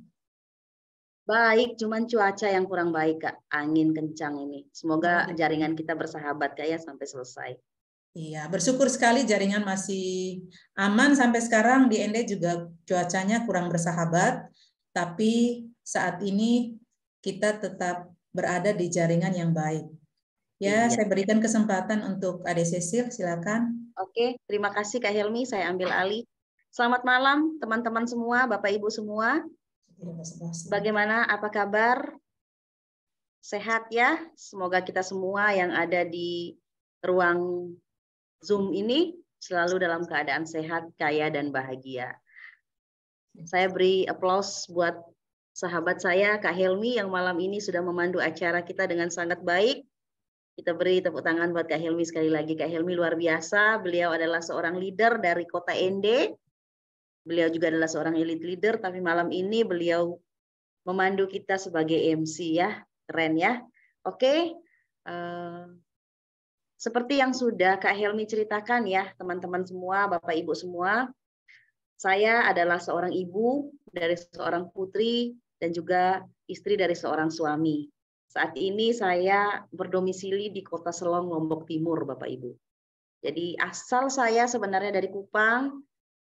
Baik, cuman cuaca yang kurang baik, Kak. Angin kencang ini. Semoga jaringan kita bersahabat, Kak, ya, sampai selesai. Iya, bersyukur sekali jaringan masih aman sampai sekarang. Di ND juga cuacanya kurang bersahabat, tapi saat ini kita tetap berada di jaringan yang baik. Ya, iya. Saya berikan kesempatan untuk Ade Cecil, silakan. Oke, terima kasih Kak Helmi, saya ambil alih. Selamat malam teman-teman semua, Bapak Ibu semua. Bagaimana, apa kabar? Sehat ya? Semoga kita semua yang ada di ruang Zoom ini selalu dalam keadaan sehat, kaya, dan bahagia. Saya beri aplaus buat sahabat saya, Kak Helmi, yang malam ini sudah memandu acara kita dengan sangat baik. Kita beri tepuk tangan buat Kak Helmi sekali lagi. Kak Helmi luar biasa. Beliau adalah seorang leader dari Kota ND. Beliau juga adalah seorang elite leader, tapi malam ini beliau memandu kita sebagai MC ya. Keren ya. Oke. Seperti yang sudah Kak Helmi ceritakan ya, teman-teman semua, Bapak Ibu semua. Saya adalah seorang ibu dari seorang putri dan juga istri dari seorang suami. Saat ini saya berdomisili di Kota Selong, Lombok Timur, Bapak Ibu. Jadi asal saya sebenarnya dari Kupang,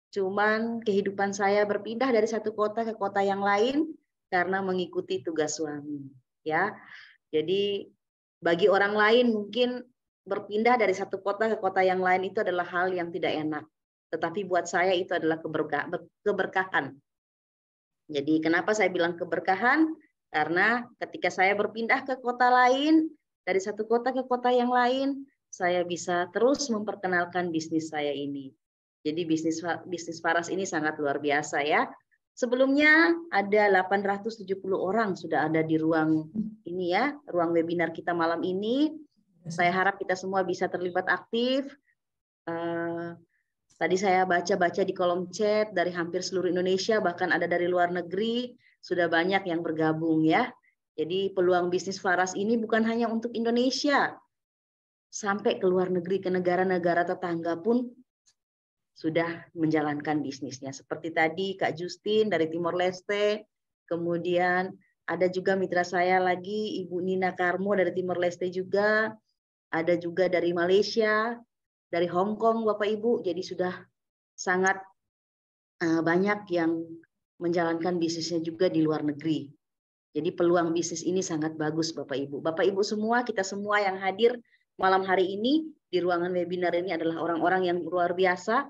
cuman kehidupan saya berpindah dari satu kota ke kota yang lain karena mengikuti tugas suami. Ya, jadi bagi orang lain mungkin berpindah dari satu kota ke kota yang lain itu adalah hal yang tidak enak. Tetapi buat saya itu adalah keberkahan. Jadi kenapa saya bilang keberkahan? Karena ketika saya berpindah ke kota lain, dari satu kota ke kota yang lain, saya bisa terus memperkenalkan bisnis saya ini. Jadi bisnis Faras ini sangat luar biasa ya. Sebelumnya ada 870 orang sudah ada di ruang ini ya, ruang webinar kita malam ini. Saya harap kita semua bisa terlibat aktif. Tadi saya baca-baca di kolom chat dari hampir seluruh Indonesia, bahkan ada dari luar negeri, sudah banyak yang bergabung ya. Jadi peluang bisnis Faras ini bukan hanya untuk Indonesia, sampai ke luar negeri, ke negara-negara tetangga pun sudah menjalankan bisnisnya. Seperti tadi Kak Justin dari Timor Leste, kemudian ada juga mitra saya lagi, Ibu Nina Karmo dari Timor Leste juga, ada juga dari Malaysia, dari Hong Kong Bapak Ibu, jadi sudah sangat banyak yang menjalankan bisnisnya juga di luar negeri. Jadi peluang bisnis ini sangat bagus Bapak Ibu. Bapak Ibu semua, kita semua yang hadir malam hari ini di ruangan webinar ini adalah orang-orang yang luar biasa.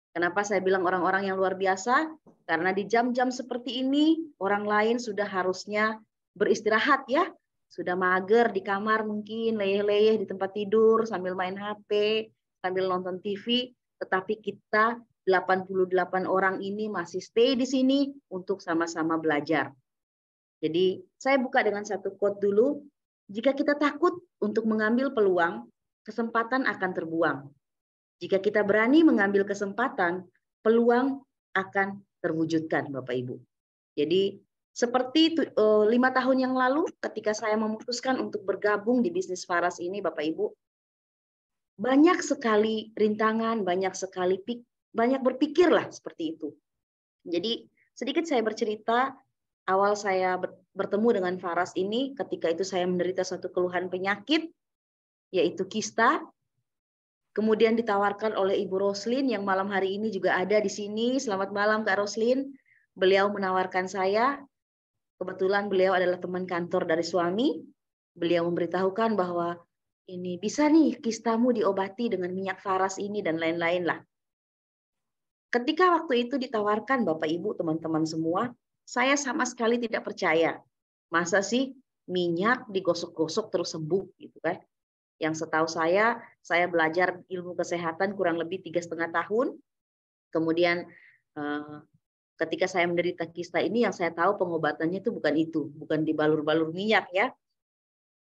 Kenapa saya bilang orang-orang yang luar biasa? Karena di jam-jam seperti ini, orang lain sudah harusnya beristirahat ya. Sudah mager di kamar mungkin, leyeh-leyeh di tempat tidur, sambil main HP, sambil nonton TV. Tetapi kita 88 orang ini masih stay di sini untuk sama-sama belajar. Jadi saya buka dengan satu quote dulu. Jika kita takut untuk mengambil peluang, kesempatan akan terbuang. Jika kita berani mengambil kesempatan, peluang akan terwujudkan, Bapak Ibu. Jadi seperti 5 tahun yang lalu ketika saya memutuskan untuk bergabung di bisnis Faras ini, Bapak Ibu, banyak sekali rintangan, banyak berpikirlah seperti itu. Jadi sedikit saya bercerita, awal saya bertemu dengan Faras ini, ketika itu saya menderita suatu keluhan penyakit, yaitu kista. Kemudian ditawarkan oleh Ibu Roslin yang malam hari ini juga ada di sini. Selamat malam Kak Roslin. Beliau menawarkan saya, kebetulan beliau adalah teman kantor dari suami. Beliau memberitahukan bahwa ini bisa nih kistamu diobati dengan minyak Faras ini dan lain-lain lah. Ketika waktu itu ditawarkan Bapak Ibu, teman-teman semua, saya sama sekali tidak percaya. Masa sih minyak digosok-gosok terus sembuh gitu kan? Yang setahu saya belajar ilmu kesehatan kurang lebih 3,5 tahun. Kemudian ketika saya menderita kista ini, yang saya tahu pengobatannya itu, bukan dibalur-balur minyak ya.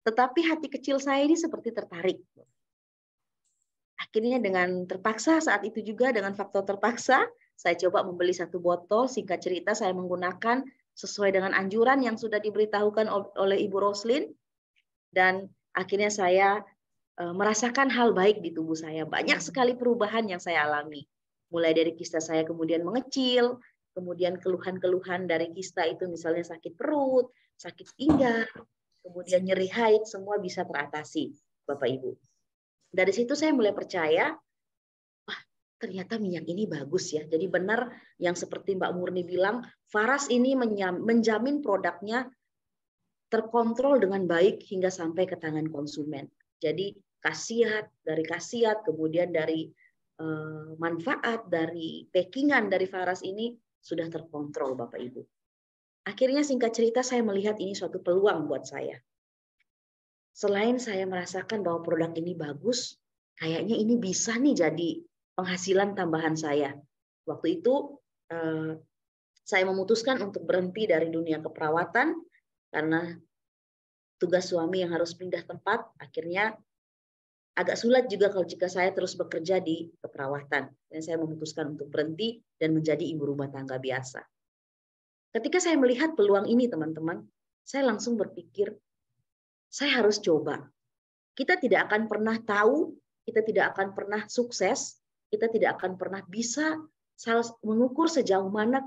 Tetapi hati kecil saya ini seperti tertarik. Akhirnya dengan terpaksa saat itu juga dengan faktor terpaksa, saya coba membeli 1 botol. Singkat cerita saya menggunakan sesuai dengan anjuran yang sudah diberitahukan oleh Ibu Roslin, dan akhirnya saya merasakan hal baik di tubuh saya. Banyak sekali perubahan yang saya alami. Mulai dari kista saya kemudian mengecil, kemudian keluhan-keluhan dari kista itu misalnya sakit perut, sakit pinggang, kemudian nyeri haid, semua bisa teratasi, Bapak Ibu. Dari situ saya mulai percaya, wah ternyata minyak ini bagus ya. Jadi benar yang seperti Mbak Murni bilang, Faras ini menjamin produknya terkontrol dengan baik hingga sampai ke tangan konsumen. Jadi dari khasiat, kemudian dari manfaat, dari packingan dari Faras ini sudah terkontrol Bapak Ibu. Akhirnya singkat cerita saya melihat ini suatu peluang buat saya. Selain saya merasakan bahwa produk ini bagus, kayaknya ini bisa nih jadi penghasilan tambahan saya. Waktu itu saya memutuskan untuk berhenti dari dunia keperawatan karena tugas suami yang harus pindah tempat, akhirnya agak sulit juga kalau jika saya terus bekerja di keperawatan. Dan saya memutuskan untuk berhenti dan menjadi ibu rumah tangga biasa. Ketika saya melihat peluang ini, teman-teman, saya langsung berpikir, saya harus coba. Kita tidak akan pernah tahu, kita tidak akan pernah sukses, kita tidak akan pernah bisa mengukur sejauh mana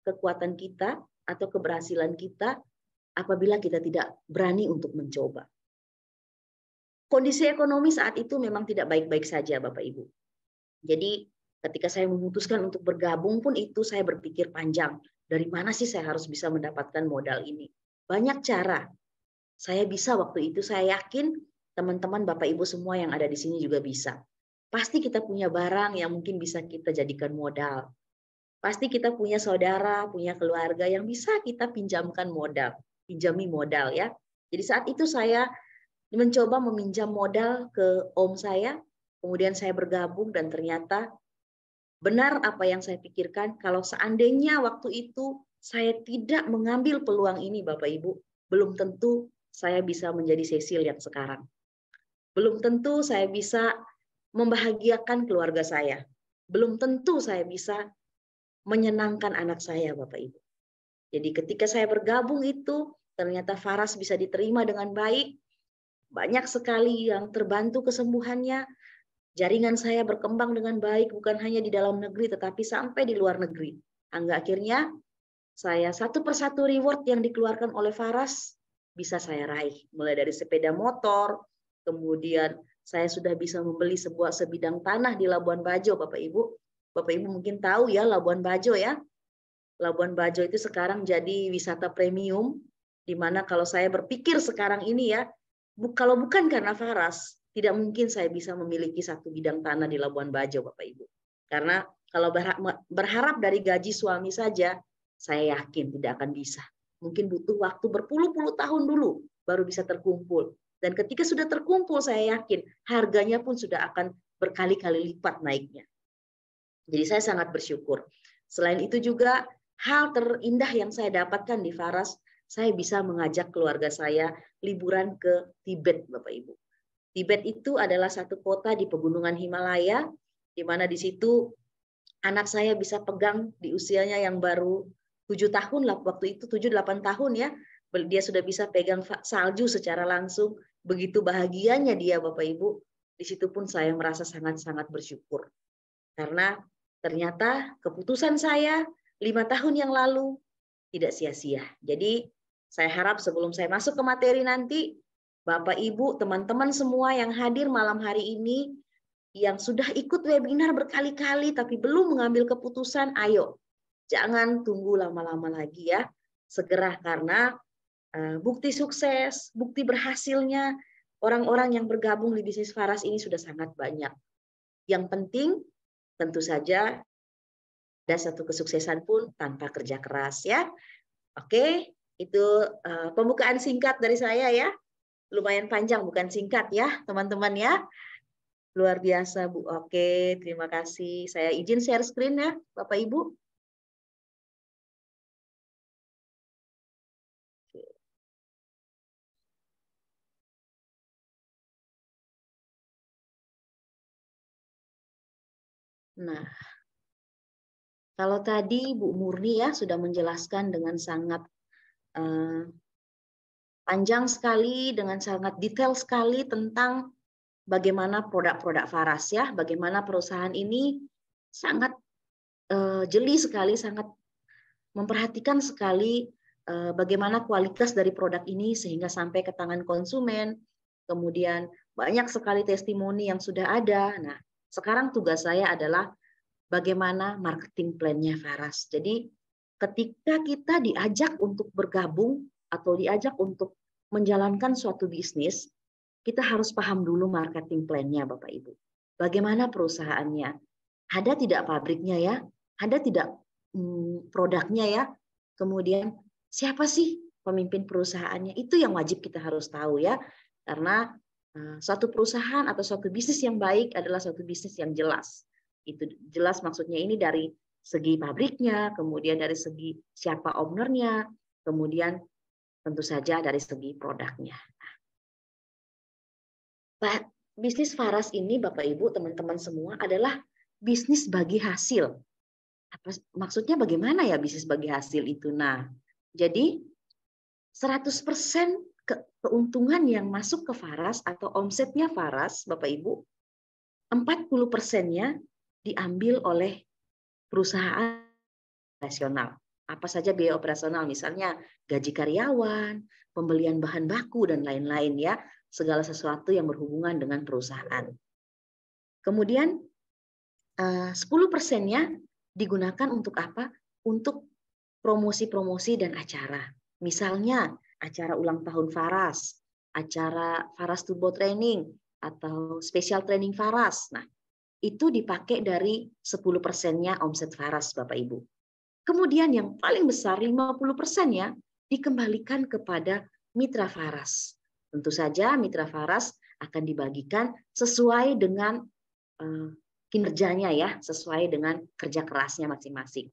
kekuatan kita atau keberhasilan kita apabila kita tidak berani untuk mencoba. Kondisi ekonomi saat itu memang tidak baik-baik saja, Bapak Ibu. Jadi ketika saya memutuskan untuk bergabung pun itu saya berpikir panjang. Dari mana sih saya harus bisa mendapatkan modal ini? Banyak cara. Saya bisa waktu itu, saya yakin teman-teman Bapak Ibu semua yang ada di sini juga bisa. Pasti kita punya barang yang mungkin bisa kita jadikan modal. Pasti kita punya saudara, punya keluarga yang bisa kita pinjamkan modal, pinjami modal ya. Jadi saat itu saya mencoba meminjam modal ke om saya, kemudian saya bergabung dan ternyata benar apa yang saya pikirkan, kalau seandainya waktu itu saya tidak mengambil peluang ini Bapak Ibu, belum tentu saya bisa menjadi Cecil yang sekarang. Belum tentu saya bisa membahagiakan keluarga saya. Belum tentu saya bisa menyenangkan anak saya Bapak Ibu. Jadi ketika saya bergabung itu, ternyata Faras bisa diterima dengan baik. Banyak sekali yang terbantu kesembuhannya. Jaringan saya berkembang dengan baik, bukan hanya di dalam negeri, tetapi sampai di luar negeri. Hingga akhirnya, saya satu persatu reward yang dikeluarkan oleh Faras, bisa saya raih. Mulai dari sepeda motor, kemudian saya sudah bisa membeli sebuah sebidang tanah di Labuan Bajo, Bapak Ibu. Bapak Ibu mungkin tahu ya, Labuan Bajo ya. Labuan Bajo itu sekarang jadi wisata premium, di mana kalau saya berpikir sekarang ini ya, kalau bukan karena Faras, tidak mungkin saya bisa memiliki satu bidang tanah di Labuan Bajo, Bapak Ibu. Karena kalau berharap dari gaji suami saja, saya yakin tidak akan bisa. Mungkin butuh waktu berpuluh-puluh tahun dulu baru bisa terkumpul. Dan ketika sudah terkumpul, saya yakin harganya pun sudah akan berkali-kali lipat naiknya. Jadi saya sangat bersyukur. Selain itu juga hal terindah yang saya dapatkan di Faras, saya bisa mengajak keluarga saya liburan ke Tibet, Bapak Ibu. Tibet itu adalah satu kota di pegunungan Himalaya, di mana di situ anak saya bisa pegang di usianya yang baru 7 tahun lah, waktu itu 7-8 tahun ya, dia sudah bisa pegang salju secara langsung. Begitu bahagianya dia Bapak Ibu, di situ pun saya merasa sangat-sangat bersyukur. Karena ternyata keputusan saya 5 tahun yang lalu tidak sia-sia. Jadi saya harap sebelum saya masuk ke materi nanti, Bapak, Ibu, teman-teman semua yang hadir malam hari ini, yang sudah ikut webinar berkali-kali tapi belum mengambil keputusan, ayo, jangan tunggu lama-lama lagi ya. Segera, karena bukti sukses, bukti berhasilnya orang-orang yang bergabung di bisnis Faras ini sudah sangat banyak. Yang penting, tentu saja, ada satu kesuksesan pun tanpa kerja keras ya. Oke, itu pembukaan singkat dari saya ya. Lumayan panjang, bukan singkat ya, teman-teman ya. Luar biasa, Bu. Oke, terima kasih. Saya izin share screen ya, Bapak Ibu. Nah, kalau tadi Bu Murni ya sudah menjelaskan dengan sangat panjang sekali, dengan sangat detail sekali tentang bagaimana produk-produk Faras ya, bagaimana perusahaan ini sangat jeli sekali, sangat memperhatikan sekali bagaimana kualitas dari produk ini sehingga sampai ke tangan konsumen. Kemudian banyak sekali testimoni yang sudah ada. Nah, sekarang tugas saya adalah bagaimana marketing plan-nya Faras. Jadi ketika kita diajak untuk bergabung atau diajak untuk menjalankan suatu bisnis, kita harus paham dulu marketing plan-nya Bapak Ibu. Bagaimana perusahaannya? Ada tidak pabriknya ya? Ada tidak produknya ya? Kemudian siapa sih pemimpin perusahaannya? Itu yang wajib kita harus tahu ya. Karena suatu perusahaan atau suatu bisnis yang baik adalah suatu bisnis yang jelas. Itu jelas maksudnya ini dari segi pabriknya, kemudian dari segi siapa ownernya, kemudian tentu saja dari segi produknya. Bisnis Faras ini Bapak Ibu, teman-teman semua adalah bisnis bagi hasil. Maksudnya bagaimana ya bisnis bagi hasil itu? Nah, jadi 100% keuntungan yang masuk ke Faras atau omsetnya Faras, Bapak Ibu, 40%-nya diambil oleh perusahaan operasional. Apa saja biaya operasional, misalnya gaji karyawan, pembelian bahan baku, dan lain-lain ya. Segala sesuatu yang berhubungan dengan perusahaan. Kemudian 10%-nya digunakan untuk apa? Untuk promosi-promosi dan acara. Misalnya acara ulang tahun Faras, acara Faras Turbo Training atau special training Faras. Nah, itu dipakai dari 10%-nya omset Faras, Bapak Ibu. Kemudian yang paling besar 50%-nya dikembalikan kepada mitra Faras. Tentu saja mitra Faras akan dibagikan sesuai dengan kinerjanya ya, sesuai dengan kerja kerasnya masing-masing.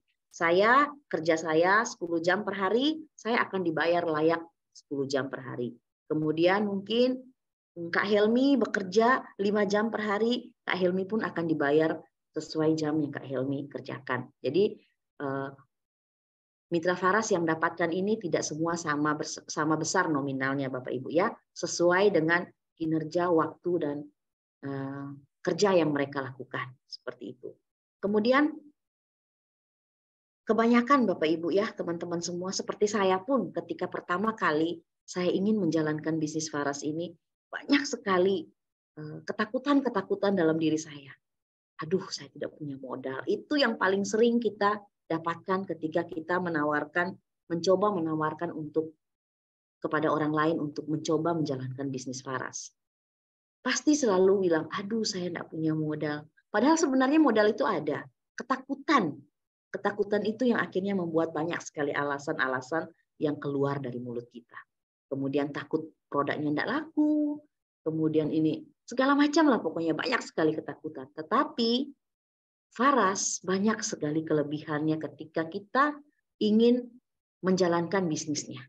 Kerja saya 10 jam per hari, saya akan dibayar layak 10 jam per hari. Kemudian mungkin Kak Helmi bekerja 5 jam per hari, Kak Helmi pun akan dibayar sesuai jam yang Kak Helmi kerjakan. Jadi mitra Faras yang dapatkan ini tidak semua sama besar nominalnya Bapak Ibu ya, sesuai dengan kinerja, waktu dan kerja yang mereka lakukan seperti itu. Kemudian kebanyakan Bapak Ibu ya, teman-teman semua seperti saya pun ketika pertama kali saya ingin menjalankan bisnis Faras ini, banyak sekali ketakutan-ketakutan dalam diri saya. Aduh, saya tidak punya modal. Itu yang paling sering kita dapatkan ketika kita mencoba menawarkan kepada orang lain untuk mencoba menjalankan bisnis Faras. Pasti selalu bilang, aduh saya tidak punya modal. Padahal sebenarnya modal itu ada. Ketakutan. Ketakutan itu yang akhirnya membuat banyak sekali alasan-alasan yang keluar dari mulut kita. Kemudian takut produknya tidak laku, kemudian ini segala macam lah pokoknya banyak sekali ketakutan. Tetapi Faras banyak sekali kelebihannya ketika kita ingin menjalankan bisnisnya.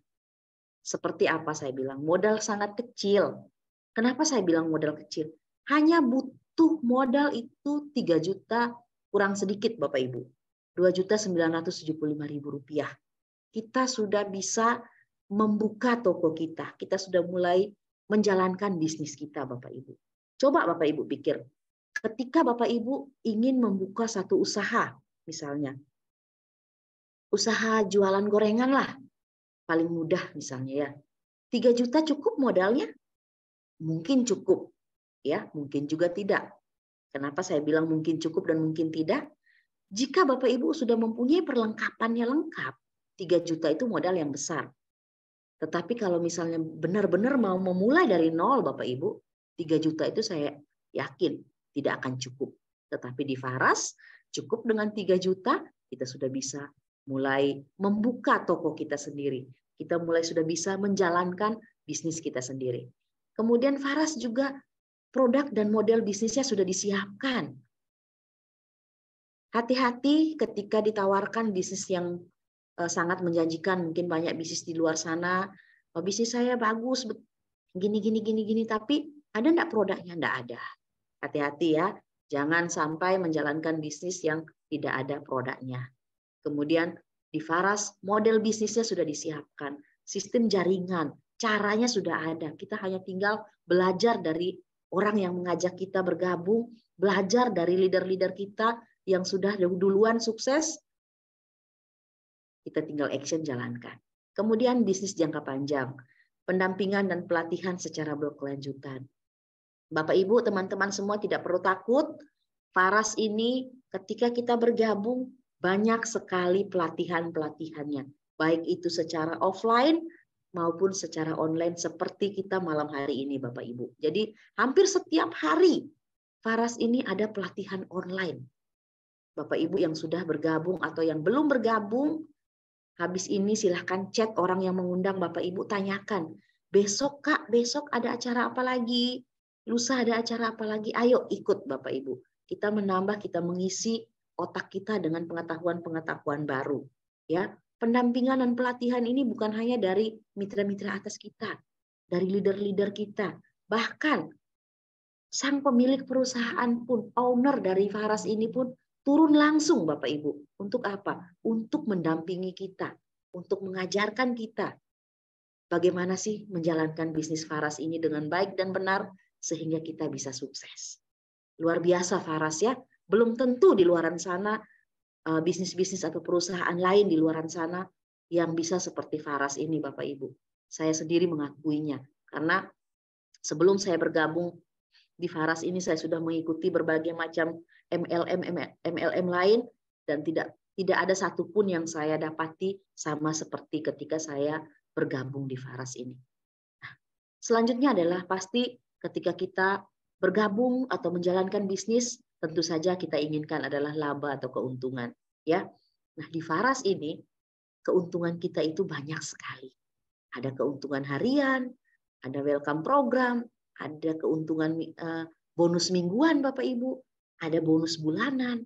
Seperti apa saya bilang, modal sangat kecil. Kenapa saya bilang modal kecil? Hanya butuh modal itu 3 juta kurang sedikit Bapak Ibu. 2.975.000 rupiah. Kita sudah bisa membuka toko kita. Kita sudah mulai menjalankan bisnis kita Bapak Ibu. Coba Bapak Ibu pikir, ketika Bapak Ibu ingin membuka satu usaha, misalnya usaha jualan gorengan lah, paling mudah misalnya ya. 3 juta cukup modalnya? Mungkin cukup, ya, mungkin juga tidak. Kenapa saya bilang mungkin cukup dan mungkin tidak? Jika Bapak Ibu sudah mempunyai perlengkapannya lengkap, 3 juta itu modal yang besar. Tetapi kalau misalnya benar-benar mau memulai dari nol Bapak Ibu, 3 juta itu saya yakin tidak akan cukup. Tetapi di Faras cukup dengan 3 juta kita sudah bisa mulai membuka toko kita sendiri. Kita mulai sudah bisa menjalankan bisnis kita sendiri. Kemudian Faras juga produk dan model bisnisnya sudah disiapkan. Hati-hati ketika ditawarkan bisnis yang sangat menjanjikan, mungkin banyak bisnis di luar sana, oh, bisnis saya bagus, gini, tapi ada enggak produknya? Enggak ada. Hati-hati ya, jangan sampai menjalankan bisnis yang tidak ada produknya. Kemudian di Faras, model bisnisnya sudah disiapkan, sistem jaringan, caranya sudah ada. Kita hanya tinggal belajar dari orang yang mengajak kita bergabung, belajar dari leader-leader kita yang sudah duluan sukses, kita tinggal action jalankan. Kemudian bisnis jangka panjang, pendampingan dan pelatihan secara berkelanjutan. Bapak Ibu, teman-teman semua tidak perlu takut. Faras ini ketika kita bergabung banyak sekali pelatihan-pelatihannya. Baik itu secara offline maupun secara online seperti kita malam hari ini Bapak Ibu. Jadi hampir setiap hari Faras ini ada pelatihan online. Bapak Ibu yang sudah bergabung atau yang belum bergabung, habis ini silahkan chat orang yang mengundang Bapak Ibu, tanyakan. Besok Kak, besok ada acara apa lagi? Lusa ada acara apa lagi? Ayo ikut Bapak Ibu. Kita menambah, kita mengisi otak kita dengan pengetahuan-pengetahuan baru. Ya, pendampingan dan pelatihan ini bukan hanya dari mitra-mitra atas kita, dari leader-leader kita. Bahkan sang pemilik perusahaan pun, owner dari Faras ini pun turun langsung Bapak Ibu. Untuk apa? Untuk mendampingi kita, untuk mengajarkan kita bagaimana sih menjalankan bisnis Faras ini dengan baik dan benar sehingga kita bisa sukses. Luar biasa Faras ya. Belum tentu di luaran sana bisnis-bisnis atau perusahaan lain di luaran sana yang bisa seperti Faras ini Bapak Ibu. Saya sendiri mengakuinya karena sebelum saya bergabung di Faras ini saya sudah mengikuti berbagai macam MLM lain dan tidak ada satupun yang saya dapati sama seperti ketika saya bergabung di Faras ini. Nah, Selanjutnya adalah pasti ketika kita bergabung atau menjalankan bisnis, tentu saja kita inginkan adalah laba atau keuntungan, ya. Nah, di Faras ini keuntungan kita itu banyak sekali. Ada keuntungan harian, ada welcome program, ada keuntungan bonus mingguan Bapak Ibu, ada bonus bulanan,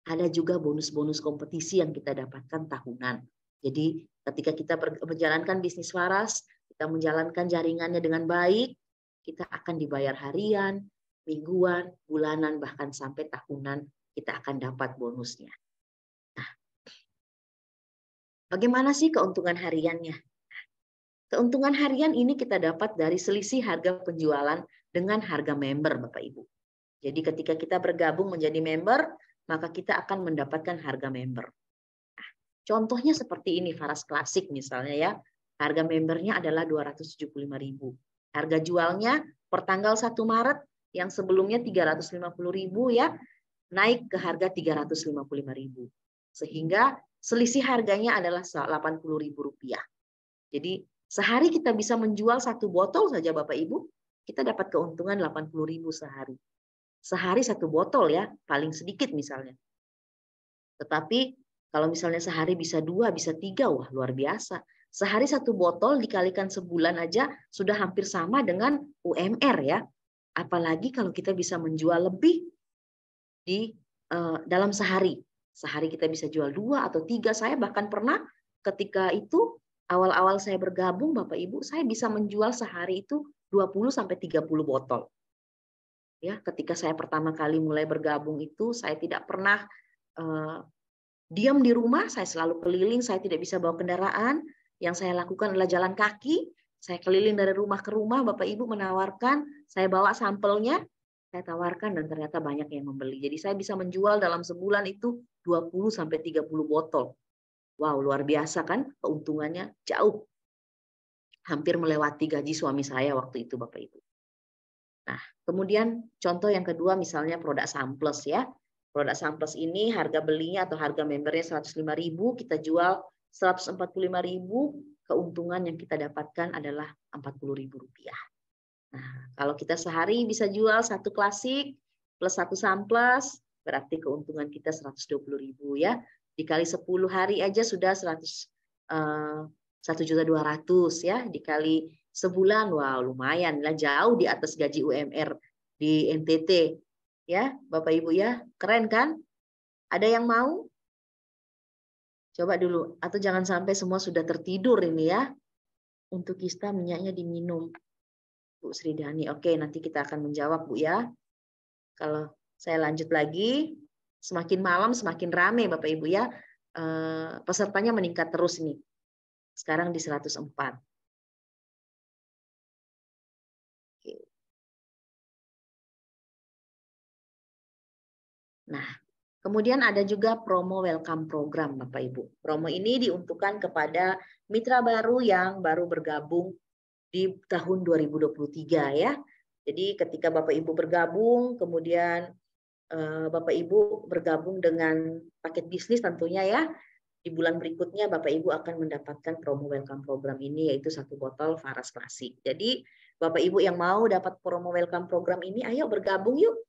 ada juga bonus-bonus kompetisi yang kita dapatkan tahunan. Jadi ketika kita menjalankan bisnis Faras, kita menjalankan jaringannya dengan baik, kita akan dibayar harian, mingguan, bulanan, bahkan sampai tahunan kita akan dapat bonusnya. Nah, bagaimana sih keuntungan hariannya? Keuntungan harian ini kita dapat dari selisih harga penjualan dengan harga member, Bapak Ibu. Jadi ketika kita bergabung menjadi member, maka kita akan mendapatkan harga member. Nah, contohnya seperti ini, Faras Klasik misalnya ya. Harga membernya adalah 275.000. Harga jualnya per tanggal 1 Maret yang sebelumnya 350.000 ya, naik ke harga 355.000. Sehingga selisih harganya adalah Rp80.000. Jadi sehari kita bisa menjual 1 botol saja Bapak Ibu, kita dapat keuntungan 80.000 sehari. Sehari 1 botol ya, paling sedikit misalnya. Tetapi kalau misalnya sehari bisa 2, bisa 3, wah luar biasa. Sehari 1 botol dikalikan sebulan aja sudah hampir sama dengan UMR ya. Apalagi kalau kita bisa menjual lebih di dalam sehari. Sehari kita bisa jual 2 atau 3. Saya bahkan pernah ketika itu awal-awal saya bergabung Bapak Ibu, saya bisa menjual sehari itu 20 sampai 30 botol. Ya, ketika saya pertama kali mulai bergabung itu saya tidak pernah diam di rumah, saya selalu keliling, saya tidak bisa bawa kendaraan. Yang saya lakukan adalah jalan kaki, saya keliling dari rumah ke rumah, Bapak Ibu menawarkan, saya bawa sampelnya, saya tawarkan dan ternyata banyak yang membeli. Jadi saya bisa menjual dalam sebulan itu 20 sampai 30 botol. Wow, luar biasa kan keuntungannya jauh. Hampir melewati gaji suami saya waktu itu Bapak Ibu. Nah, kemudian contoh yang kedua misalnya produk Samples ya. Produk Samples ini harga belinya atau harga membernya 105.000, kita jual 145.000, keuntungan yang kita dapatkan adalah Rp40.000. Nah, kalau kita sehari bisa jual 1 klasik plus 1 Samples, berarti keuntungan kita 120.000 ya. Dikali 10 hari aja sudah 1.200.000 ya. Dikali sebulan, wow lumayan lah, jauh di atas gaji UMR di NTT ya, Bapak Ibu ya, keren kan? Ada yang mau? Coba dulu, atau jangan sampai semua sudah tertidur ini ya. Untuk Kista minyaknya diminum, Bu Sridani. Oke, nanti kita akan menjawab Bu ya. Kalau saya lanjut lagi, semakin malam semakin rame Bapak Ibu ya. Pesertanya meningkat terus nih. Sekarang di 104. Nah, kemudian ada juga promo welcome program Bapak Ibu. Promo ini diuntukkan kepada mitra baru yang baru bergabung di tahun 2023 ya. Jadi ketika Bapak Ibu bergabung, kemudian Bapak Ibu bergabung dengan paket bisnis tentunya ya. Di bulan berikutnya Bapak Ibu akan mendapatkan promo welcome program ini yaitu 1 botol Faras Klasik. Jadi Bapak Ibu yang mau dapat promo welcome program ini, ayo bergabung yuk.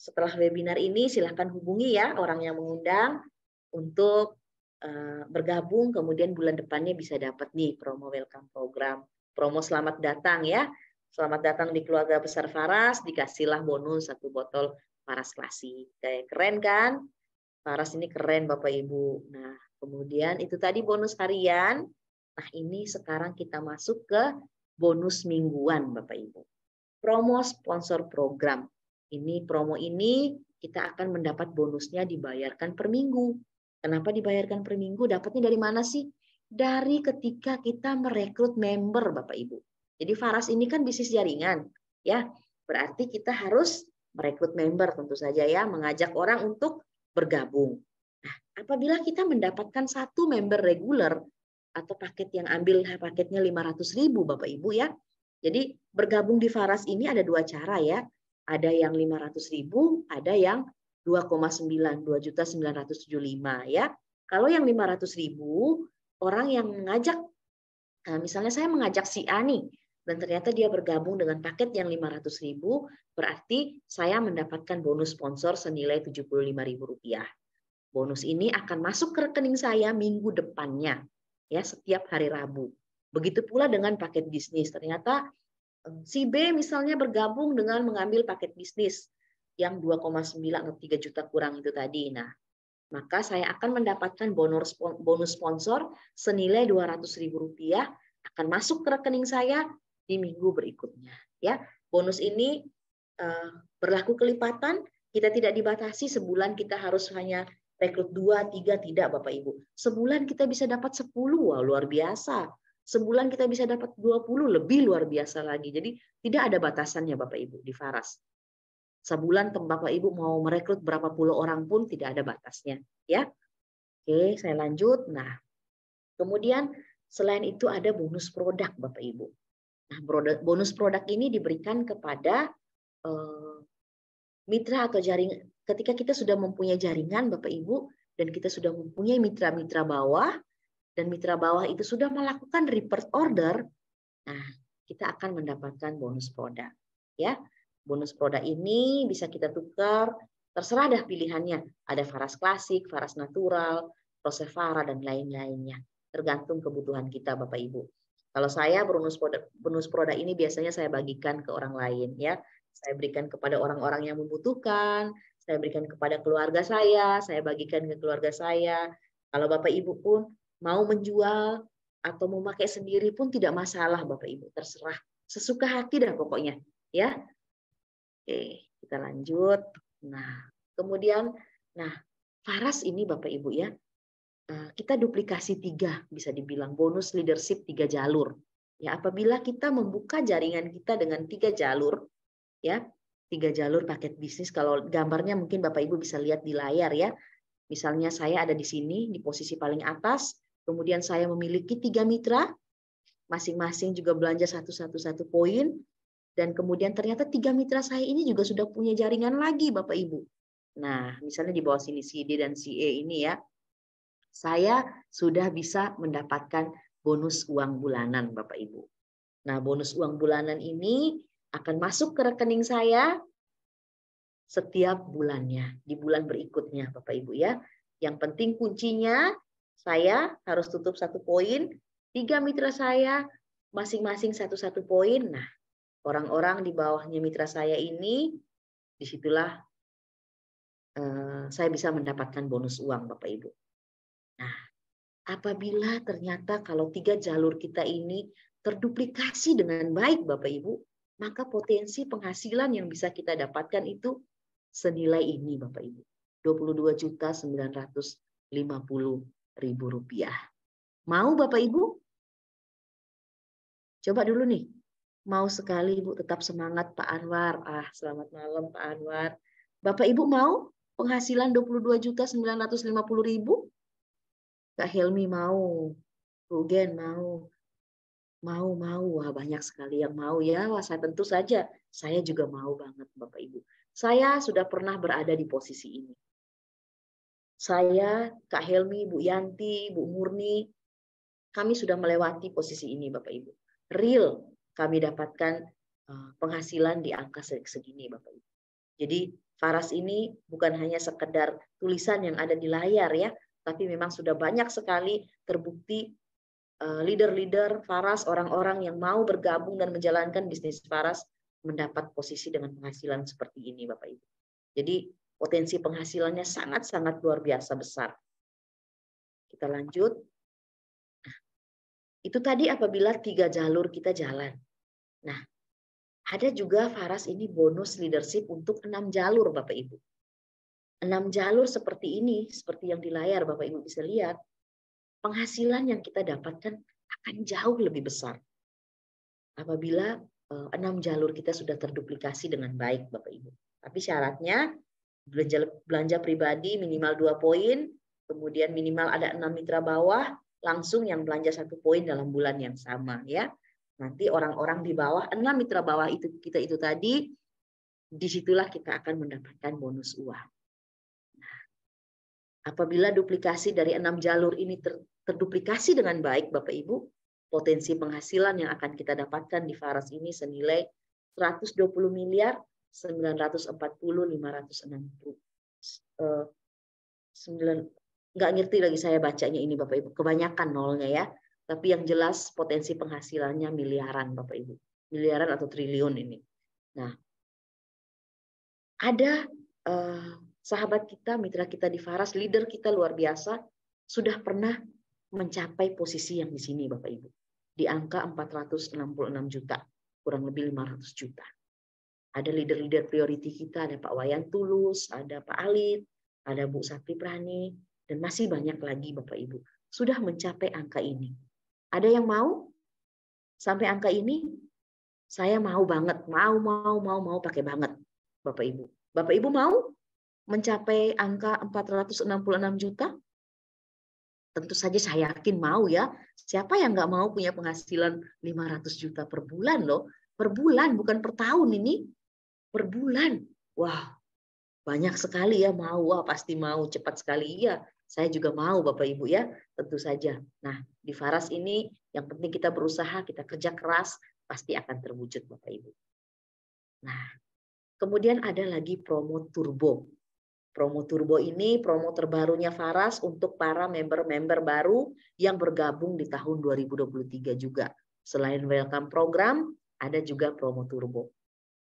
Setelah webinar ini silahkan hubungi ya orang yang mengundang untuk bergabung, kemudian bulan depannya bisa dapat nih promo welcome program. Promo selamat datang ya. Selamat datang di keluarga besar Faras, dikasihlah bonus 1 botol Faras Klasik. Kayak keren kan? Faras ini keren Bapak Ibu. Nah, kemudian itu tadi bonus harian. Nah, ini sekarang kita masuk ke bonus mingguan Bapak Ibu. Promo sponsor program. Ini promo ini kita akan mendapat bonusnya dibayarkan per minggu. Kenapa dibayarkan per minggu? Dapatnya dari mana sih? Dari ketika kita merekrut member Bapak Ibu. Jadi Faras ini kan bisnis jaringan, ya. Berarti kita harus merekrut member tentu saja ya, mengajak orang untuk bergabung. Nah, apabila kita mendapatkan 1 member reguler atau paket yang ambil paketnya 500.000 Bapak Ibu ya. Jadi bergabung di Faras ini ada 2 cara ya. Ada yang 500.000, ada yang 2,9, 2.975 ya. Kalau yang 500.000, orang yang mengajak, misalnya saya mengajak si A nih, dan ternyata dia bergabung dengan paket yang 500.000, berarti saya mendapatkan bonus sponsor senilai Rp75.000. Bonus ini akan masuk ke rekening saya minggu depannya, ya, setiap hari Rabu. Begitu pula dengan paket bisnis. Ternyata si B misalnya bergabung dengan mengambil paket bisnis yang 2,9 atau 3 juta kurang itu tadi. Nah, maka saya akan mendapatkan bonus sponsor senilai Rp200.000 akan masuk ke rekening saya di minggu berikutnya. Ya, bonus ini berlaku kelipatan, kita tidak dibatasi sebulan kita harus hanya rekrut 2, 3, tidak Bapak Ibu. Sebulan kita bisa dapat 10, wah luar biasa. Sebulan kita bisa dapat 20, lebih luar biasa lagi. Jadi tidak ada batasannya Bapak Ibu di Faras. Sebulan Bapak Ibu mau merekrut berapa puluh orang pun tidak ada batasnya. Ya, oke, saya lanjut. Nah, kemudian selain itu ada bonus produk Bapak Ibu. Nah, bonus produk ini diberikan kepada mitra atau jaringan. Ketika kita sudah mempunyai jaringan Bapak Ibu dan kita sudah mempunyai mitra-mitra bawah dan mitra bawah itu sudah melakukan repeat order, nah kita akan mendapatkan bonus produk. Ya, bonus produk ini bisa kita tukar, terserah dah pilihannya. Ada Faras klasik, Faras natural, Prosevara dan lain-lainnya. Tergantung kebutuhan kita Bapak Ibu. Kalau saya bonus produk ini biasanya saya bagikan ke orang lain, ya. Saya berikan kepada orang-orang yang membutuhkan, saya berikan kepada keluarga saya bagikan ke keluarga saya. Kalau Bapak Ibu pun mau menjual atau mau pakai sendiri pun tidak masalah Bapak Ibu, terserah. Sesuka hati dah pokoknya, ya. Oke, kita lanjut. Nah, kemudian Faras ini Bapak Ibu ya, kita duplikasi 3, bisa dibilang bonus leadership 3 jalur. Ya, apabila kita membuka jaringan kita dengan 3 jalur, ya, 3 jalur paket bisnis. Kalau gambarnya mungkin Bapak Ibu bisa lihat di layar ya. Misalnya saya ada di sini di posisi paling atas, kemudian saya memiliki 3 mitra, masing-masing juga belanja 1 poin, dan kemudian ternyata 3 mitra saya ini juga sudah punya jaringan lagi Bapak Ibu. Nah, misalnya di bawah sini si D dan si E ini ya, saya sudah bisa mendapatkan bonus uang bulanan Bapak Ibu. Nah, bonus uang bulanan ini akan masuk ke rekening saya setiap bulannya, di bulan berikutnya Bapak Ibu ya. Yang penting kuncinya saya harus tutup 1 poin, 3 mitra saya masing-masing 1 poin. Nah, orang-orang di bawahnya mitra saya ini, disitulah saya bisa mendapatkan bonus uang Bapak Ibu. Nah, apabila ternyata kalau 3 jalur kita ini terduplikasi dengan baik Bapak Ibu, maka potensi penghasilan yang bisa kita dapatkan itu senilai ini Bapak Ibu, Rp22.950.000. Mau Bapak Ibu? Coba dulu nih. Mau sekali Ibu, tetap semangat Pak Anwar. Selamat malam Pak Anwar. Bapak Ibu mau penghasilan Rp22.950.000? Kak Helmi mau, Rugen mau. Wah banyak sekali yang mau ya. Wah, saya tentu saja, saya juga mau banget Bapak Ibu. Saya sudah pernah berada di posisi ini. Saya, Kak Helmi, Bu Yanti, Bu Murni, kami sudah melewati posisi ini Bapak Ibu. Real kami dapatkan penghasilan di angka segini Bapak Ibu. Jadi Faras ini bukan hanya sekedar tulisan yang ada di layar ya, tapi memang sudah banyak sekali terbukti leader-leader Faras, orang-orang yang mau bergabung dan menjalankan bisnis Faras mendapat posisi dengan penghasilan seperti ini Bapak Ibu. Jadi potensi penghasilannya sangat-sangat luar biasa besar. Kita lanjut. Nah, itu tadi apabila 3 jalur kita jalan. Nah, ada juga Faras ini bonus leadership untuk 6 jalur Bapak Ibu. 6 jalur seperti ini, seperti yang di layar Bapak Ibu bisa lihat, penghasilan yang kita dapatkan akan jauh lebih besar. Apabila 6 jalur kita sudah terduplikasi dengan baik Bapak Ibu. Tapi syaratnya belanja pribadi minimal 2 poin, kemudian minimal ada 6 mitra bawah, langsung yang belanja 1 poin dalam bulan yang sama ya. Nanti orang-orang di bawah 6 mitra bawah itu tadi, disitulah kita akan mendapatkan bonus uang. Nah, apabila duplikasi dari 6 jalur ini terduplikasi dengan baik Bapak Ibu, potensi penghasilan yang akan kita dapatkan di Faras ini senilai 120 miliar 940 560. Nggak ngerti lagi saya bacanya ini Bapak Ibu, kebanyakan nolnya ya. Tapi yang jelas potensi penghasilannya miliaran Bapak Ibu, miliaran atau triliun ini. Nah, ada sahabat kita, mitra kita di Faras, leader kita luar biasa, sudah pernah mencapai posisi yang di sini Bapak Ibu, di angka 466 juta, kurang lebih 500 juta. Ada leader-leader priority kita, ada Pak Wayan Tulus, ada Pak Alit, ada Bu Sapri Prani, dan masih banyak lagi Bapak Ibu, sudah mencapai angka ini. Ada yang mau sampai angka ini? Saya mau banget, mau pakai banget Bapak Ibu. Bapak Ibu mau mencapai angka 466 juta? Tentu saja saya yakin mau ya. Siapa yang nggak mau punya penghasilan 500 juta per bulan loh. Per bulan, bukan per tahun ini. Per bulan. Wah, banyak sekali ya mau. Wah, pasti mau. Cepat sekali. Iya, saya juga mau Bapak Ibu ya. Tentu saja. Nah, di Faras ini yang penting kita berusaha, kita kerja keras, pasti akan terwujud Bapak Ibu. Nah, kemudian ada lagi promo turbo. Promo turbo ini promo terbarunya Faras untuk para member-member baru yang bergabung di tahun 2023 juga. Selain welcome program, ada juga promo turbo.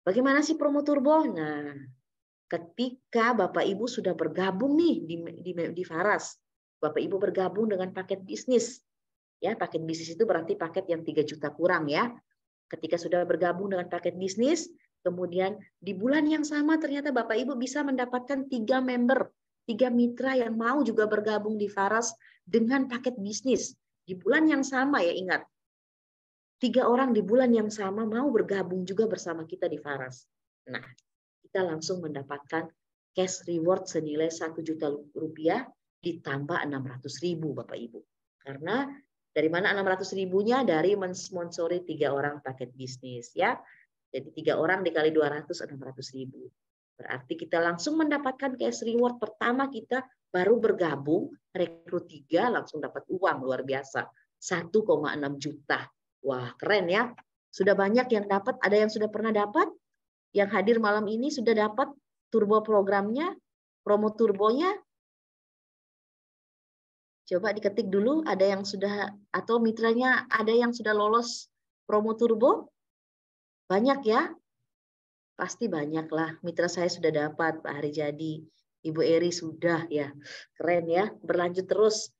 Bagaimana sih promo turbo? Nah, ketika Bapak Ibu sudah bergabung nih di Faras, Bapak Ibu bergabung dengan paket bisnis. Ya, paket bisnis itu berarti paket yang 3 juta kurang ya. Ketika sudah bergabung dengan paket bisnis, kemudian di bulan yang sama ternyata Bapak Ibu bisa mendapatkan 3 member, 3 mitra yang mau juga bergabung di Faras dengan paket bisnis. Di bulan yang sama ya, ingat. 3 orang di bulan yang sama mau bergabung juga bersama kita di Faras. Nah, kita langsung mendapatkan cash reward senilai 1 juta rupiah ditambah 600.000 Bapak Ibu. Karena dari mana 600.000-nya? Dari mensponsori 3 orang paket bisnis ya. Jadi 3 orang dikali 200, 600.000. Berarti kita langsung mendapatkan cash reward pertama kita baru bergabung, rekrut 3 langsung dapat uang luar biasa. 1,6 juta. Wah, keren ya. Sudah banyak yang dapat, ada yang sudah pernah dapat? Yang hadir malam ini sudah dapat turbo programnya, promo turbonya? Coba diketik dulu, ada yang sudah, atau mitranya ada yang sudah lolos promo turbo? Banyak ya? Pasti banyak lah. Mitra saya sudah dapat, Pak Harijadi, Ibu Eri sudah ya. Keren ya, berlanjut terus.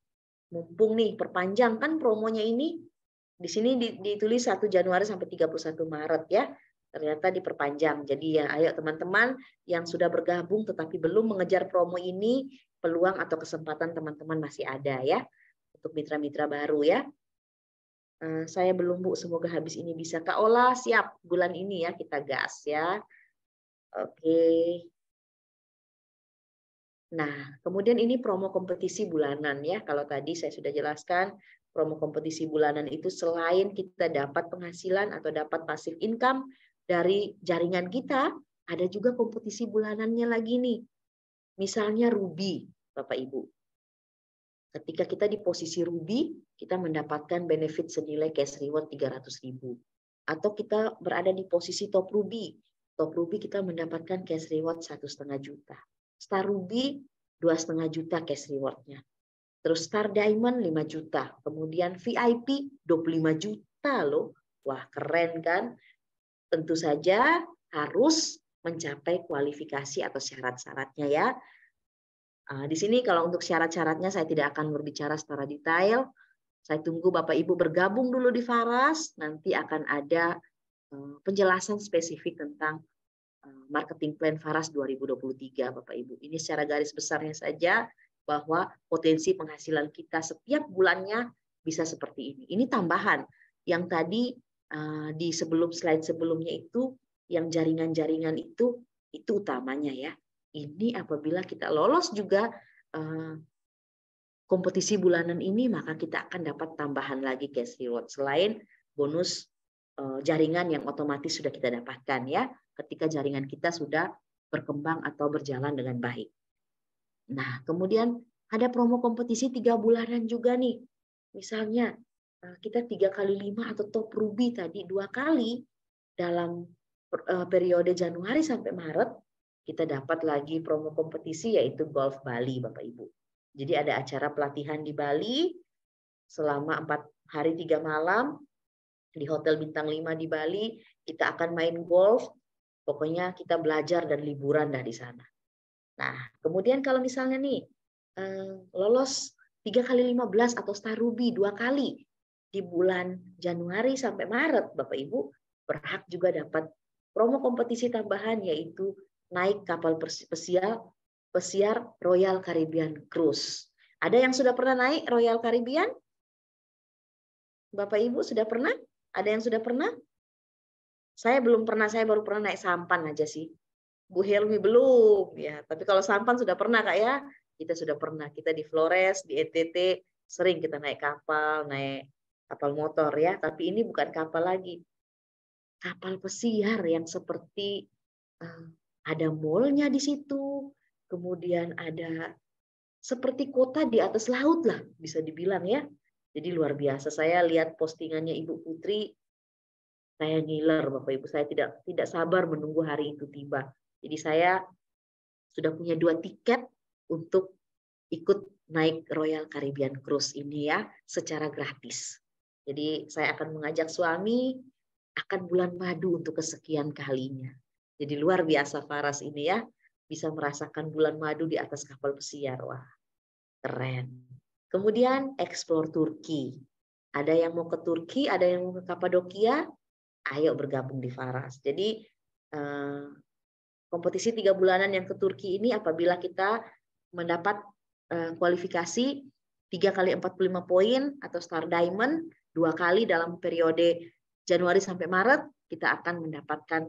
Mumpung nih, perpanjang kan promonya ini. Di sini ditulis 1 Januari sampai 31 Maret ya. Ternyata diperpanjang. Jadi ya ayo teman-teman yang sudah bergabung tetapi belum mengejar promo ini, peluang atau kesempatan teman-teman masih ada ya. Untuk mitra-mitra baru ya. Saya belum Bu, semoga habis ini bisa. Kak Ola siap bulan ini ya, kita gas ya. Oke. Nah, kemudian ini promo kompetisi bulanan ya. Kalau tadi saya sudah jelaskan, promo kompetisi bulanan itu selain kita dapat penghasilan atau dapat passive income dari jaringan kita, ada juga kompetisi bulanannya lagi nih. Misalnya Ruby, Bapak Ibu. Ketika kita di posisi Ruby, kita mendapatkan benefit senilai cash reward 300.000. Atau kita berada di posisi Top Ruby. Top Ruby kita mendapatkan cash reward 1,5 juta. Star Ruby 2,5 juta cash rewardnya. Terus Star Diamond 5 juta. Kemudian VIP 25 juta loh. Wah, keren kan? Tentu saja harus mencapai kualifikasi atau syarat-syaratnya ya. Di sini kalau untuk syarat-syaratnya saya tidak akan berbicara secara detail. Saya tunggu Bapak Ibu bergabung dulu di Faras, nanti akan ada penjelasan spesifik tentang marketing plan Faras 2023 Bapak Ibu. Ini secara garis besarnya saja bahwa potensi penghasilan kita setiap bulannya bisa seperti ini. Ini tambahan yang tadi di slide sebelumnya itu yang jaringan-jaringan itu utamanya ya. Ini apabila kita lolos juga kompetisi bulanan ini, maka kita akan dapat tambahan lagi cash reward selain bonus jaringan yang otomatis sudah kita dapatkan ya ketika jaringan kita sudah berkembang atau berjalan dengan baik. Nah, kemudian ada promo kompetisi 3 bulanan juga nih. Misalnya kita 3 kali 5 atau top ruby tadi 2 kali dalam periode Januari sampai Maret, kita dapat lagi promo kompetisi yaitu Golf Bali, Bapak Ibu. Jadi ada acara pelatihan di Bali selama 4 hari 3 malam di Hotel Bintang 5 di Bali. Kita akan main golf, pokoknya kita belajar dan liburan dah di sana. Nah, kemudian kalau misalnya nih lolos 3 kali 15 atau Star Ruby 2 kali di bulan Januari sampai Maret, Bapak Ibu berhak juga dapat promo kompetisi tambahan yaitu naik kapal pesiar Royal Caribbean Cruise. Ada yang sudah pernah naik Royal Caribbean? Bapak Ibu sudah pernah? Ada yang sudah pernah? Saya belum pernah, saya baru pernah naik sampan aja sih. Bu Helmi belum ya, tapi kalau sampan sudah pernah Kak ya. Kita sudah pernah, kita di Flores, di NTT sering kita naik kapal motor ya, tapi ini bukan kapal lagi. Kapal pesiar yang seperti ada mallnya di situ, kemudian ada seperti kota di atas laut lah bisa dibilang ya. Jadi luar biasa. Saya lihat postingannya Ibu Putri, saya ngiler Bapak Ibu. Saya tidak sabar menunggu hari itu tiba. Jadi saya sudah punya 2 tiket untuk ikut naik Royal Caribbean Cruise ini ya secara gratis. Jadi saya akan mengajak suami akan bulan madu untuk kesekian kalinya. Jadi luar biasa Faras ini ya, bisa merasakan bulan madu di atas kapal pesiar. Wah, keren. Kemudian explore Turki. Ada yang mau ke Turki, ada yang mau ke Kapadokia, ayo bergabung di Faras. Jadi kompetisi 3 bulanan yang ke Turki ini apabila kita mendapat kualifikasi 3 kali 45 poin atau Star Diamond 2 kali dalam periode Januari sampai Maret, kita akan mendapatkan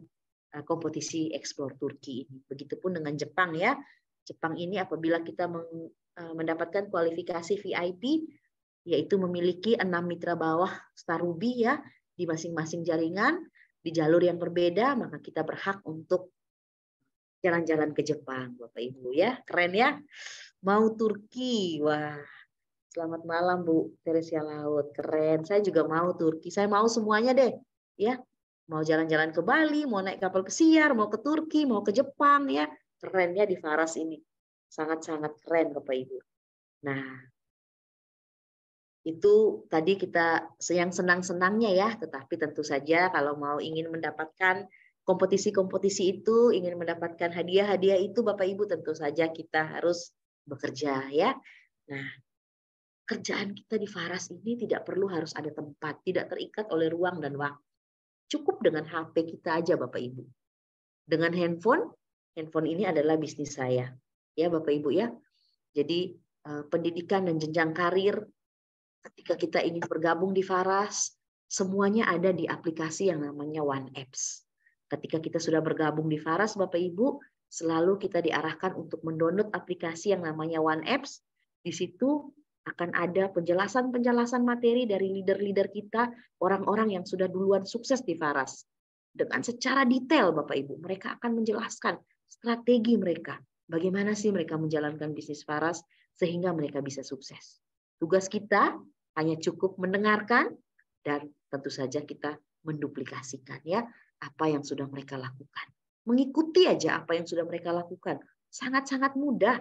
kompetisi Explore Turki ini. Begitupun dengan Jepang ya. Jepang ini apabila kita mendapatkan kualifikasi VIP, yaitu memiliki 6 mitra bawah Star Ruby ya di masing-masing jaringan di jalur yang berbeda, maka kita berhak untuk jalan-jalan ke Jepang, Bapak Ibu ya. Keren ya. Mau Turki, wah. Selamat malam Bu Teresia Laut, keren. Saya juga mau Turki, saya mau semuanya deh, ya. Mau jalan-jalan ke Bali, mau naik kapal pesiar, mau ke Turki, mau ke Jepang, ya. Keren ya di Faras ini, sangat-sangat keren Bapak Ibu. Nah, itu tadi kita yang senang-senangnya ya, tetapi tentu saja kalau mau ingin mendapatkan kompetisi-kompetisi itu, ingin mendapatkan hadiah-hadiah itu Bapak Ibu tentu saja kita harus bekerja ya. Nah, kerjaan kita di Faras ini tidak perlu harus ada tempat, tidak terikat oleh ruang dan waktu. Cukup dengan HP kita aja Bapak Ibu. Dengan handphone ini adalah bisnis saya. Ya Bapak Ibu ya. Jadi pendidikan dan jenjang karir ketika kita ingin bergabung di Faras, semuanya ada di aplikasi yang namanya One Apps. Ketika kita sudah bergabung di Faras Bapak Ibu, selalu kita diarahkan untuk mendownload aplikasi yang namanya One Apps. Di situ akan ada penjelasan-penjelasan materi dari leader-leader kita, orang-orang yang sudah duluan sukses di Faras. Dengan secara detail Bapak Ibu, mereka akan menjelaskan strategi mereka. Bagaimana sih mereka menjalankan bisnis Faras sehingga mereka bisa sukses. Tugas kita hanya cukup mendengarkan dan tentu saja kita menduplikasikan ya apa yang sudah mereka lakukan. Mengikuti aja apa yang sudah mereka lakukan. Sangat-sangat mudah.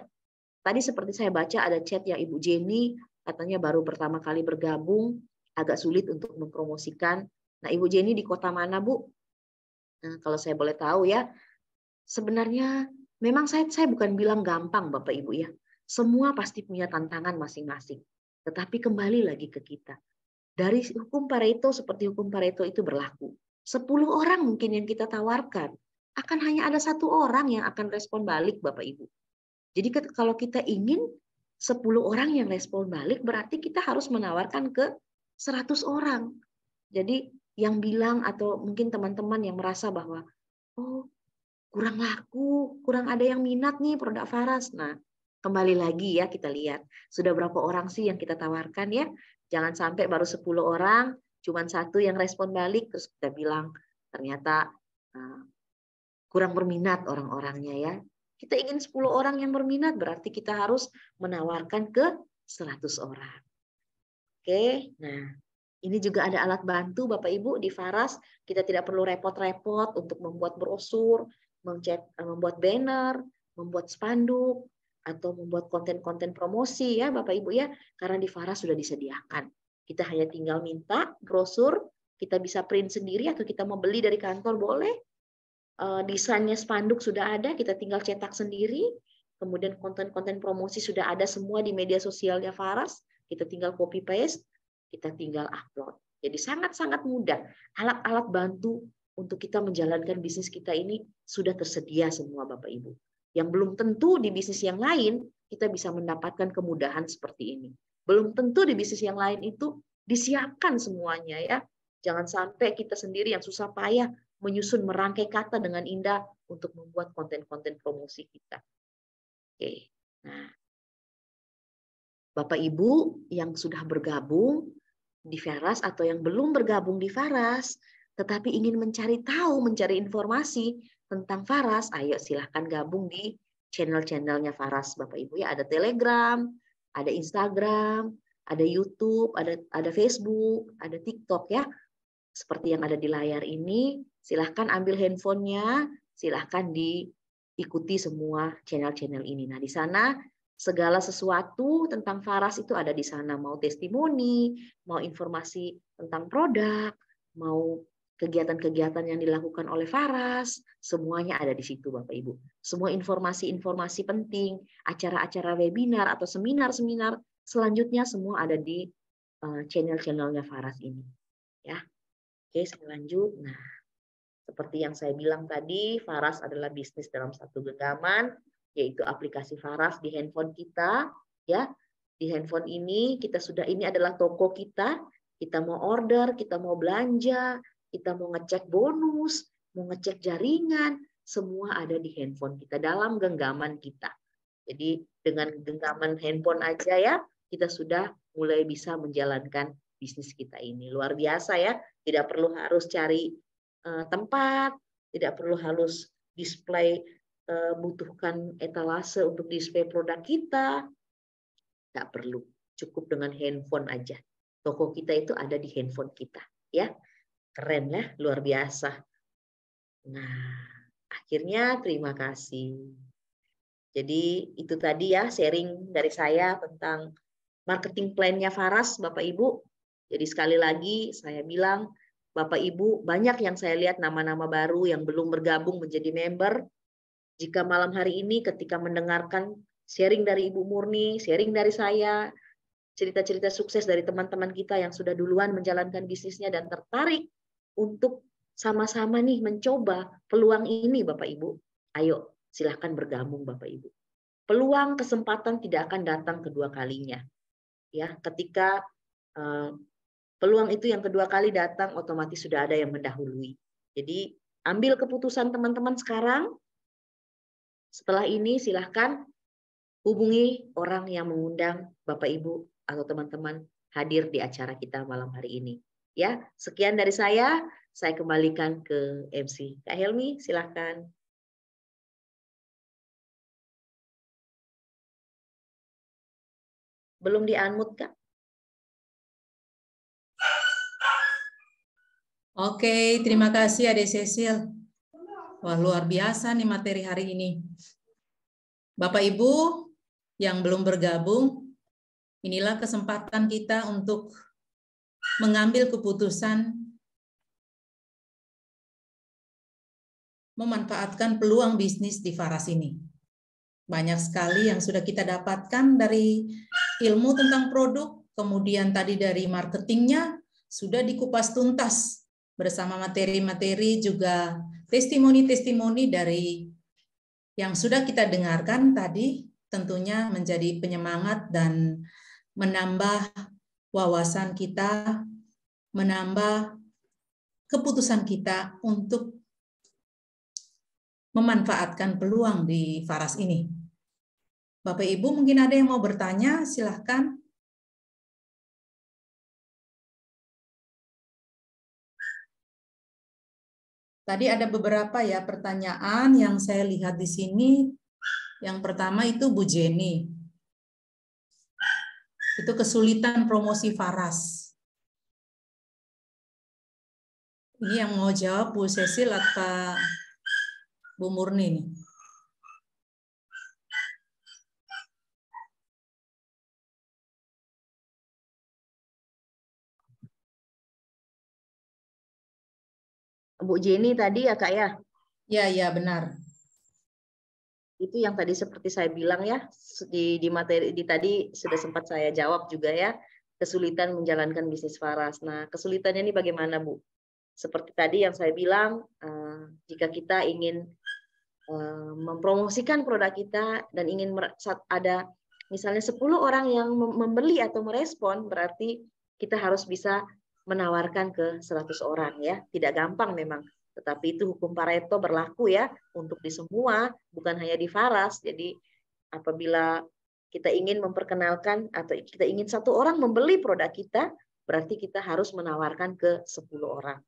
Tadi seperti saya baca ada chat yang Ibu Jenny katanya baru pertama kali bergabung, agak sulit untuk mempromosikan. Nah, Ibu Jenny di kota mana, Bu? Nah, kalau saya boleh tahu ya, sebenarnya memang saya bukan bilang gampang Bapak Ibu ya. Semua pasti punya tantangan masing-masing. Tetapi kembali lagi ke kita. Dari hukum Pareto seperti hukum Pareto itu berlaku. 10 orang mungkin yang kita tawarkan, akan hanya ada 1 orang yang akan respon balik Bapak Ibu. Jadi kalau kita ingin 10 orang yang respon balik, berarti kita harus menawarkan ke 100 orang. Jadi yang bilang atau mungkin teman-teman yang merasa bahwa, oh kurang laku, kurang ada yang minat nih produk Faras. Nah, kembali lagi ya kita lihat, sudah berapa orang sih yang kita tawarkan ya. Jangan sampai baru 10 orang, cuma 1 yang respon balik, terus kita bilang ternyata kurang berminat orang-orangnya ya. Kita ingin 10 orang yang berminat, berarti kita harus menawarkan ke 100 orang. Oke, nah Ini juga ada alat bantu Bapak Ibu di Faras. Kita tidak perlu repot-repot untuk membuat brosur, membuat banner, membuat spanduk, atau membuat konten-konten promosi ya Bapak Ibu ya. Karena di Faras sudah disediakan. Kita hanya tinggal minta brosur, kita bisa print sendiri atau kita mau beli dari kantor boleh. Desainnya spanduk sudah ada, kita tinggal cetak sendiri. Kemudian konten-konten promosi sudah ada semua di media sosialnya Faras. Kita tinggal copy paste, kita tinggal upload. Jadi sangat-sangat mudah. Alat-alat bantu untuk kita menjalankan bisnis kita ini sudah tersedia semua Bapak Ibu. Yang belum tentu di bisnis yang lain kita bisa mendapatkan kemudahan seperti ini. Belum tentu di bisnis yang lain itu disiapkan semuanya ya. Jangan sampai kita sendiri yang susah payah menyusun merangkai kata dengan indah untuk membuat konten-konten promosi kita. Oke. Nah, Bapak Ibu yang sudah bergabung di Faras atau yang belum bergabung di Faras, tetapi ingin mencari tahu, mencari informasi tentang Faras, ayo silahkan gabung di channel-channelnya Faras, Bapak Ibu ya. Ada Telegram, ada Instagram, ada YouTube, ada Facebook, ada TikTok ya. Seperti yang ada di layar ini, silahkan ambil handphonenya, silahkan diikuti semua channel-channel ini. Nah, di sana segala sesuatu tentang Faras itu ada di sana. Mau testimoni, mau informasi tentang produk, mau kegiatan-kegiatan yang dilakukan oleh Faras, semuanya ada di situ Bapak Ibu. Semua informasi-informasi penting, acara-acara webinar atau seminar-seminar selanjutnya semua ada di channel-channelnya Faras ini. Ya. Oke, saya lanjut. Nah, seperti yang saya bilang tadi, Faras adalah bisnis dalam satu genggaman, yaitu aplikasi Faras di handphone kita. Ya, di handphone ini ini adalah toko kita. Kita mau order, kita mau belanja, kita mau ngecek bonus, mau ngecek jaringan, semua ada di handphone kita dalam genggaman kita. Jadi dengan genggaman handphone aja ya, kita sudah mulai bisa menjalankan bisnis kita ini. Luar biasa ya. Tidak perlu harus cari tempat, tidak perlu harus display, butuhkan etalase untuk display produk kita. Tidak perlu, cukup dengan handphone aja. Toko kita itu ada di handphone kita, ya. Keren ya, luar biasa. Nah, akhirnya terima kasih. Jadi itu tadi ya sharing dari saya tentang marketing plan-nya Faras, Bapak Ibu. Jadi sekali lagi saya bilang, Bapak Ibu, banyak yang saya lihat nama-nama baru yang belum bergabung menjadi member. Jika malam hari ini ketika mendengarkan sharing dari Ibu Murni, sharing dari saya, cerita-cerita sukses dari teman-teman kita yang sudah duluan menjalankan bisnisnya dan tertarik untuk sama-sama nih mencoba peluang ini Bapak Ibu, ayo silahkan bergabung Bapak Ibu. Peluang kesempatan tidak akan datang kedua kalinya. Ya, ketika peluang itu yang kedua kali datang, otomatis sudah ada yang mendahului. Jadi ambil keputusan teman-teman sekarang. Setelah ini silahkan hubungi orang yang mengundang Bapak Ibu atau teman-teman hadir di acara kita malam hari ini. Ya, sekian dari saya kembalikan ke MC. Kak Helmi, silahkan. Belum di-unmute, Kak? Oke, terima kasih Ade Cecil. Wah, luar biasa nih materi hari ini. Bapak Ibu yang belum bergabung, inilah kesempatan kita untuk mengambil keputusan memanfaatkan peluang bisnis di Faras ini. Banyak sekali yang sudah kita dapatkan dari ilmu tentang produk, kemudian tadi dari marketingnya sudah dikupas tuntas bersama materi-materi juga testimoni-testimoni dari yang sudah kita dengarkan tadi, tentunya menjadi penyemangat dan menambah wawasan kita, menambah keputusan kita untuk memanfaatkan peluang di Faras ini. Bapak Ibu mungkin ada yang mau bertanya, silahkan. Tadi ada beberapa ya pertanyaan yang saya lihat di sini. Yang pertama itu Bu Jenny. Itu kesulitan promosi Faras. Ini yang mau jawab Bu Cecil atau Bu Murni nih? Bu Jenny tadi ya Kak ya? Ya, benar. Itu yang tadi seperti saya bilang ya, di materi tadi sudah sempat saya jawab juga ya, kesulitan menjalankan bisnis Faras. Nah, kesulitannya ini bagaimana Bu? Seperti tadi yang saya bilang, jika kita ingin mempromosikan produk kita dan ingin ada misalnya 10 orang yang membeli atau merespon, berarti kita harus bisa menawarkan ke 100 orang ya. Tidak gampang memang, tetapi itu hukum Pareto berlaku ya untuk di semua, bukan hanya di Faras. Jadi apabila kita ingin memperkenalkan atau kita ingin 1 orang membeli produk kita, berarti kita harus menawarkan ke 10 orang.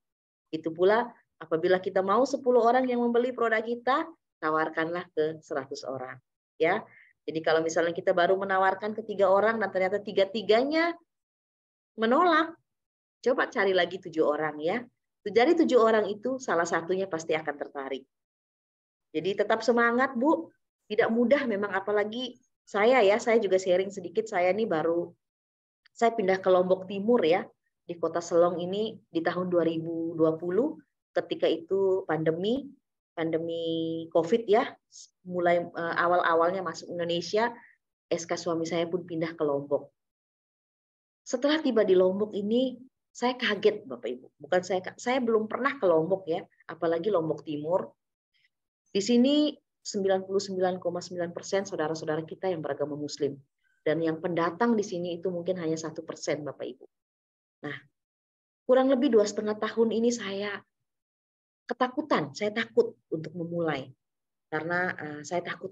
Itu pula apabila kita mau 10 orang yang membeli produk kita, tawarkanlah ke 100 orang. Ya. Jadi kalau misalnya kita baru menawarkan ke 3 orang dan ternyata 3-3-nya menolak, coba cari lagi 7 orang ya. Dari 7 orang itu salah satunya pasti akan tertarik. Jadi tetap semangat Bu. Tidak mudah memang, apalagi saya ya, saya juga sharing sedikit, saya saya pindah ke Lombok Timur ya, di Kota Selong ini di tahun 2020, ketika itu pandemi COVID ya, mulai awal-awalnya masuk Indonesia, SK suami saya pun pindah ke Lombok. Setelah tiba di Lombok ini, saya kaget Bapak Ibu. Bukan saya belum pernah ke Lombok ya, apalagi Lombok Timur. Di sini 99,9% saudara-saudara kita yang beragama Muslim. Dan yang pendatang di sini itu mungkin hanya 1% Bapak Ibu. Nah, kurang lebih 2,5 tahun ini saya ketakutan, saya takut untuk memulai. Karena saya takut,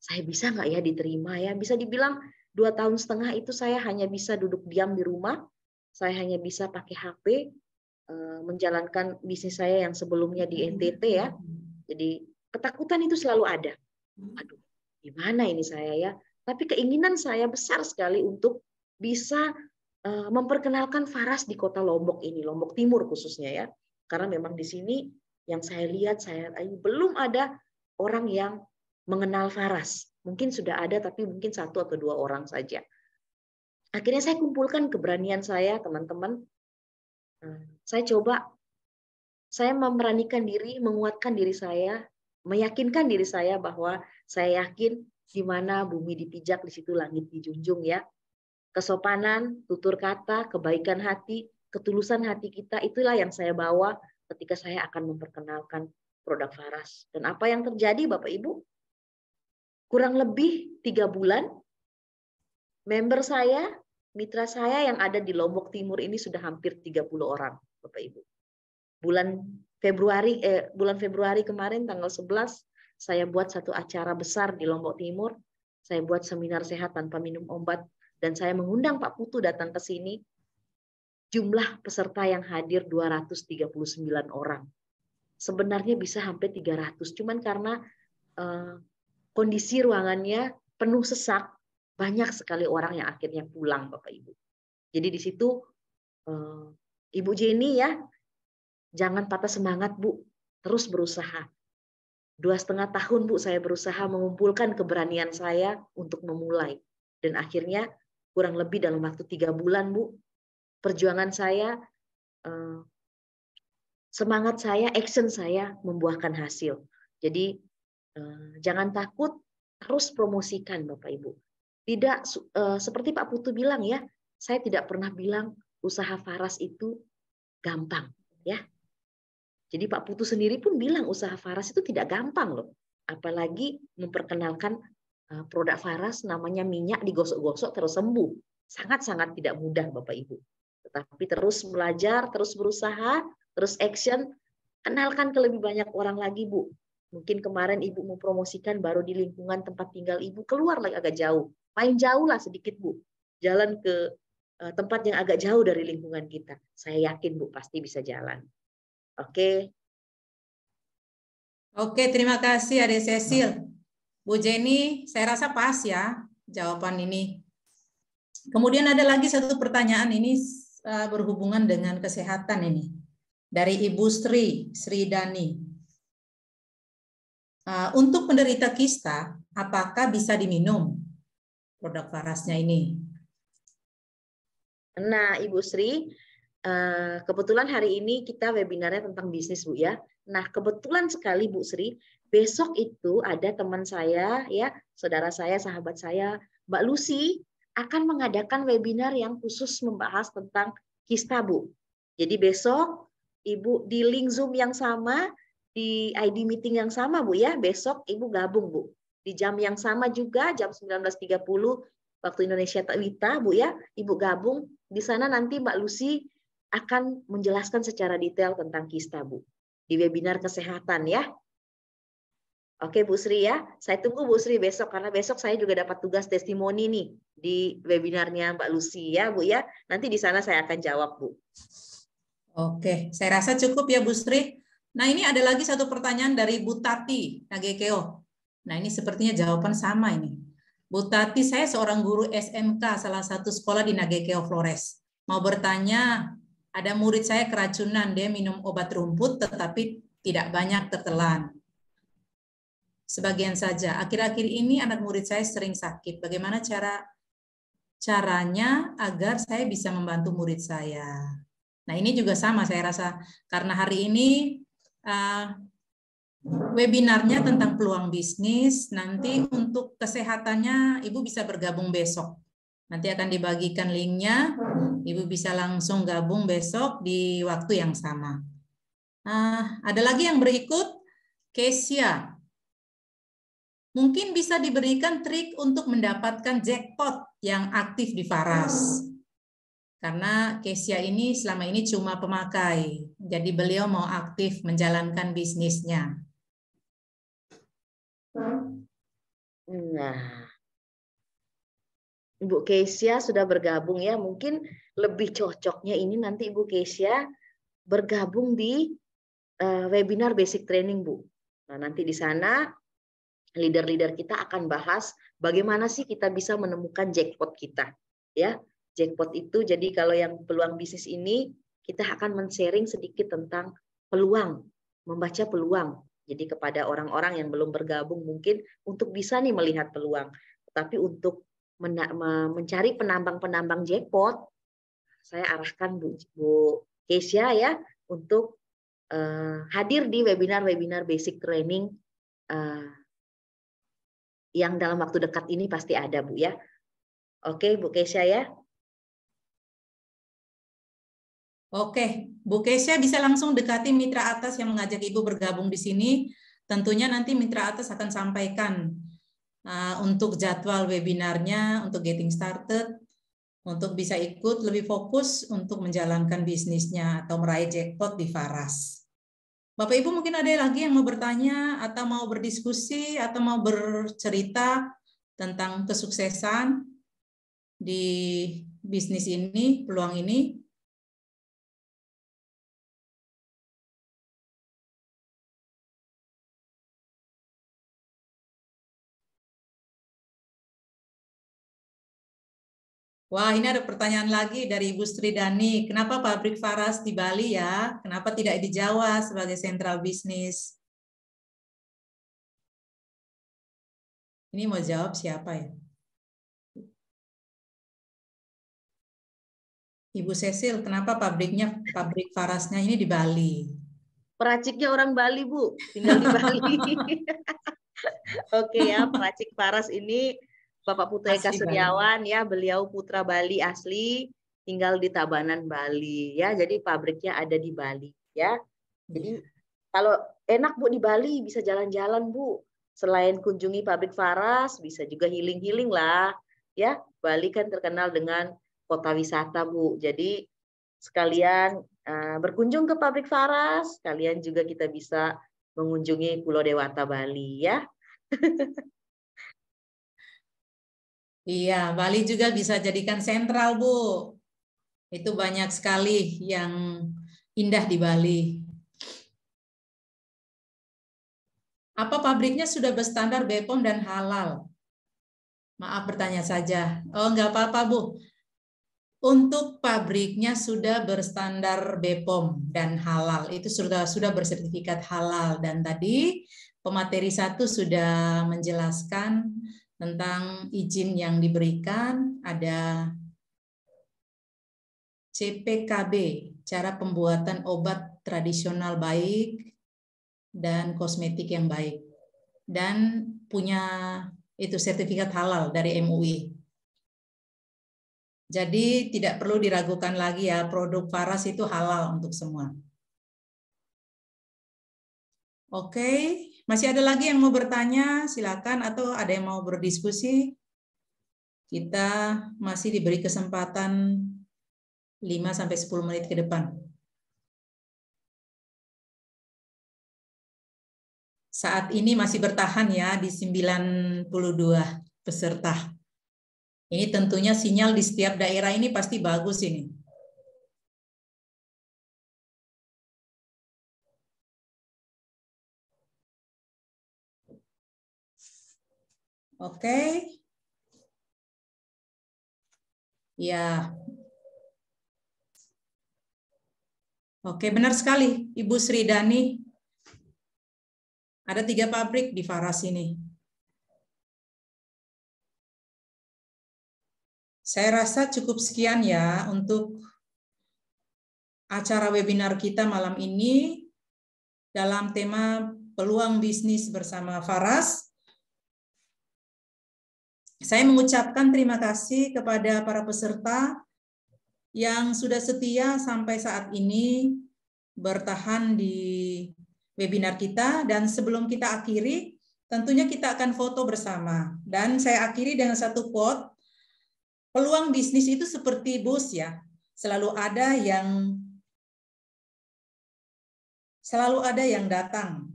saya bisa nggak ya diterima ya. Bisa dibilang 2,5 tahun itu saya hanya bisa duduk diam di rumah, saya hanya bisa pakai HP, menjalankan bisnis saya yang sebelumnya di NTT ya. Jadi ketakutan itu selalu ada. Aduh, gimana ini saya ya. Tapi keinginan saya besar sekali untuk bisa memperkenalkan Faras di Kota Lombok ini, Lombok Timur khususnya ya. Karena memang di sini yang saya lihat, belum ada orang yang mengenal Faras. Mungkin sudah ada, tapi mungkin 1 atau 2 orang saja. Akhirnya saya kumpulkan keberanian saya, teman-teman. Saya memberanikan diri, menguatkan diri saya, meyakinkan diri saya bahwa saya yakin di mana bumi dipijak, di situ langit dijunjung ya. Kesopanan, tutur kata, kebaikan hati, ketulusan hati kita, itulah yang saya bawa ketika saya akan memperkenalkan produk Faras. Dan apa yang terjadi Bapak Ibu? Kurang lebih 3 bulan, member saya, mitra saya yang ada di Lombok Timur ini sudah hampir 30 orang Bapak Ibu. Bulan Februari kemarin tanggal 11 saya buat satu acara besar di Lombok Timur. Saya buat seminar sehat tanpa minum obat dan saya mengundang Pak Putu datang ke sini. Jumlah peserta yang hadir 239 orang. Sebenarnya bisa hampir 300, cuman karena kondisi ruangannya penuh sesak, banyak sekali orang yang akhirnya pulang Bapak Ibu. Jadi di situ Ibu Jenny ya, jangan patah semangat Bu, terus berusaha. 2,5 tahun Bu saya berusaha mengumpulkan keberanian saya untuk memulai. Dan akhirnya kurang lebih dalam waktu 3 bulan Bu, perjuangan saya, semangat saya, action saya membuahkan hasil. Jadi jangan takut, terus promosikan Bapak Ibu. Tidak seperti Pak Putu bilang ya, saya tidak pernah bilang usaha Faras itu gampang ya. Jadi Pak Putu sendiri pun bilang usaha Faras itu tidak gampang loh. Apalagi memperkenalkan produk Faras namanya minyak digosok-gosok terus sembuh. Sangat-sangat tidak mudah Bapak Ibu. Tetapi terus belajar, terus berusaha, terus action, kenalkan ke lebih banyak orang lagi Bu. Mungkin kemarin Ibu mempromosikan baru di lingkungan tempat tinggal Ibu, keluar lagi agak jauh. Main jauh lah sedikit Bu. Jalan ke tempat yang agak jauh dari lingkungan kita. Saya yakin Bu pasti bisa jalan. Oke. Oke, terima kasih Adik Cecil. Bu Jenny, saya rasa pas ya jawaban ini. Kemudian ada lagi satu pertanyaan ini berhubungan dengan kesehatan ini. Dari Ibu Sri Dani. Untuk penderita kista, apakah bisa diminum produk Farasnya ini? Nah, Ibu Sri, kebetulan hari ini kita webinarnya tentang bisnis, Bu ya. Nah, kebetulan sekali Bu Sri, besok itu ada teman saya ya, saudara saya, sahabat saya, Mbak Lucy akan mengadakan webinar yang khusus membahas tentang kista, Bu. Jadi besok Ibu di link Zoom yang sama, di ID meeting yang sama, Bu ya. Besok Ibu gabung, Bu. Di jam yang sama juga, jam 19.30 waktu Indonesia Wita, Bu ya. Ibu gabung. Di sana nanti Mbak Lucy akan menjelaskan secara detail tentang kista, Bu. Di webinar kesehatan ya. Oke Bu Sri ya, saya tunggu Bu Sri besok karena besok saya juga dapat tugas testimoni nih di webinarnya Mbak Lucy ya Bu ya. Nanti di sana saya akan jawab Bu. Oke, saya rasa cukup ya Bu Sri. Nah ini ada lagi satu pertanyaan dari Bu Tati Nagekeo. Nah ini sepertinya jawaban sama ini. Bu Tati, saya seorang guru SMK salah satu sekolah di Nagekeo Flores. Mau bertanya, ada murid saya keracunan, dia minum obat rumput tetapi tidak banyak tertelan. Sebagian saja. Akhir-akhir ini anak murid saya sering sakit. Bagaimana caranya agar saya bisa membantu murid saya? Nah ini juga sama saya rasa karena hari ini webinarnya tentang peluang bisnis. Nanti untuk kesehatannya Ibu bisa bergabung besok. Nanti akan dibagikan linknya. Ibu bisa langsung gabung besok di waktu yang sama. Ada lagi yang berikut, Kesia. Mungkin bisa diberikan trik untuk mendapatkan jackpot yang aktif di Faras. Karena Kesia ini selama ini cuma pemakai. Jadi beliau mau aktif menjalankan bisnisnya. Nah, Ibu Kesia sudah bergabung ya. Mungkin lebih cocoknya ini nanti Ibu Kesia bergabung di webinar basic training Bu. Nah, nanti di sana leader-leader kita akan bahas bagaimana sih kita bisa menemukan jackpot kita. Ya, jackpot itu jadi kalau yang peluang bisnis ini kita akan men-sharing sedikit tentang peluang, membaca peluang. Jadi kepada orang-orang yang belum bergabung mungkin untuk bisa nih melihat peluang. Tapi untuk mencari penambang-penambang jackpot, saya arahkan Bu Kesia ya untuk hadir di webinar-webinar basic training yang dalam waktu dekat ini pasti ada Bu ya. Oke Bu Kesia ya. Oke, Bu Kesia bisa langsung dekati mitra atas yang mengajak Ibu bergabung di sini. Tentunya nanti mitra atas akan sampaikan untuk jadwal webinarnya, untuk getting started, untuk bisa ikut lebih fokus untuk menjalankan bisnisnya atau meraih jackpot di Faras. Bapak Ibu mungkin ada lagi yang mau bertanya atau mau berdiskusi atau mau bercerita tentang kesuksesan di bisnis ini, peluang ini. Wah, ini ada pertanyaan lagi dari Ibu Sri Dani. Kenapa pabrik Faras di Bali ya? Kenapa tidak di Jawa sebagai sentral bisnis? Ini mau jawab siapa ya? Ibu Cecil, kenapa pabrik Farasnya ini di Bali? Peraciknya orang Bali Bu, tinggal di Bali. Oke ya, peracik Faras ini Bapak Putra Eka Setiawan ya, beliau putra Bali asli, tinggal di Tabanan Bali ya. Jadi pabriknya ada di Bali ya. Jadi kalau enak Bu di Bali bisa jalan-jalan Bu. Selain kunjungi pabrik Faras, bisa juga healing-healing lah ya. Bali kan terkenal dengan kota wisata Bu. Jadi sekalian berkunjung ke pabrik Faras, sekalian juga kita bisa mengunjungi Pulau Dewata Bali ya. Iya, Bali juga bisa jadikan sentral, Bu. Itu banyak sekali yang indah di Bali. Apa pabriknya sudah berstandar BPOM dan halal? Maaf bertanya saja. Oh, enggak apa-apa, Bu. Untuk pabriknya sudah berstandar BPOM dan halal, itu sudah bersertifikat halal. Dan tadi pemateri 1 sudah menjelaskan tentang izin yang diberikan, ada CPKB, cara pembuatan obat tradisional baik dan kosmetik yang baik, dan punya itu sertifikat halal dari MUI. Jadi tidak perlu diragukan lagi ya, produk Faras itu halal untuk semua. Oke, masih ada lagi yang mau bertanya? Silakan, atau ada yang mau berdiskusi? Kita masih diberi kesempatan 5-10 menit ke depan. Saat ini masih bertahan ya di 92 peserta. Ini tentunya sinyal di setiap daerah ini pasti bagus ini. Oke. Ya. Oke, benar sekali Ibu Sridani. Ada 3 pabrik di Faras ini. Saya rasa cukup sekian ya untuk acara webinar kita malam ini dalam tema peluang bisnis bersama Faras. Saya mengucapkan terima kasih kepada para peserta yang sudah setia sampai saat ini bertahan di webinar kita. Dan sebelum kita akhiri, tentunya kita akan foto bersama. Dan saya akhiri dengan satu quote, peluang bisnis itu seperti bus ya, selalu ada yang datang.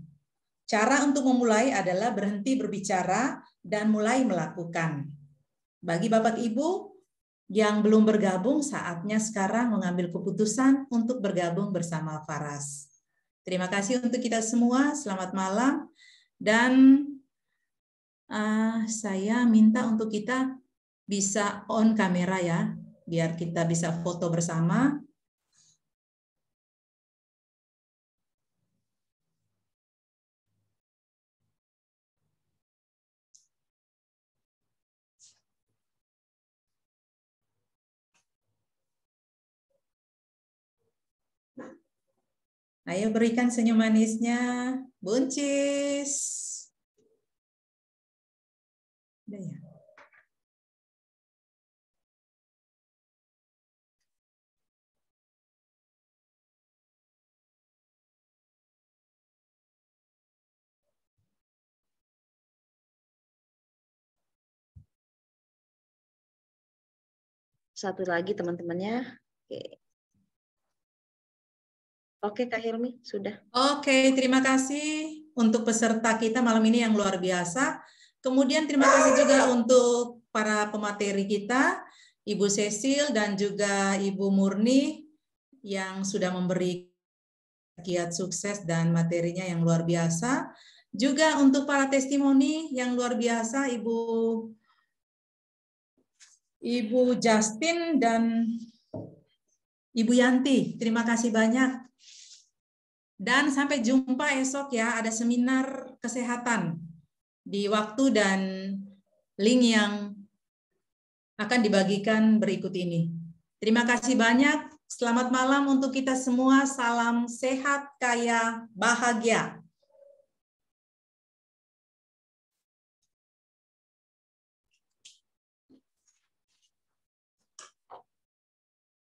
Cara untuk memulai adalah berhenti berbicara dan mulai melakukan. Bagi Bapak Ibu yang belum bergabung, saatnya sekarang mengambil keputusan untuk bergabung bersama Faras. Terima kasih untuk kita semua, selamat malam. Dan saya minta untuk kita bisa on kamera ya, biar kita bisa foto bersama. Ayo berikan senyum manisnya, buncis. Udah ya. Satu lagi teman-temannya. Oke, Kak Hilmi, sudah. Oke, terima kasih untuk peserta kita malam ini yang luar biasa. Kemudian terima kasih juga untuk para pemateri kita, Ibu Cecil dan juga Ibu Murni yang sudah memberi kiat sukses dan materinya yang luar biasa. Juga untuk para testimoni yang luar biasa, Ibu Justin dan Ibu Yanti. Terima kasih banyak. Dan sampai jumpa esok ya, ada seminar kesehatan di waktu dan link yang akan dibagikan berikut ini. Terima kasih banyak. Selamat malam untuk kita semua. Salam sehat, kaya, bahagia.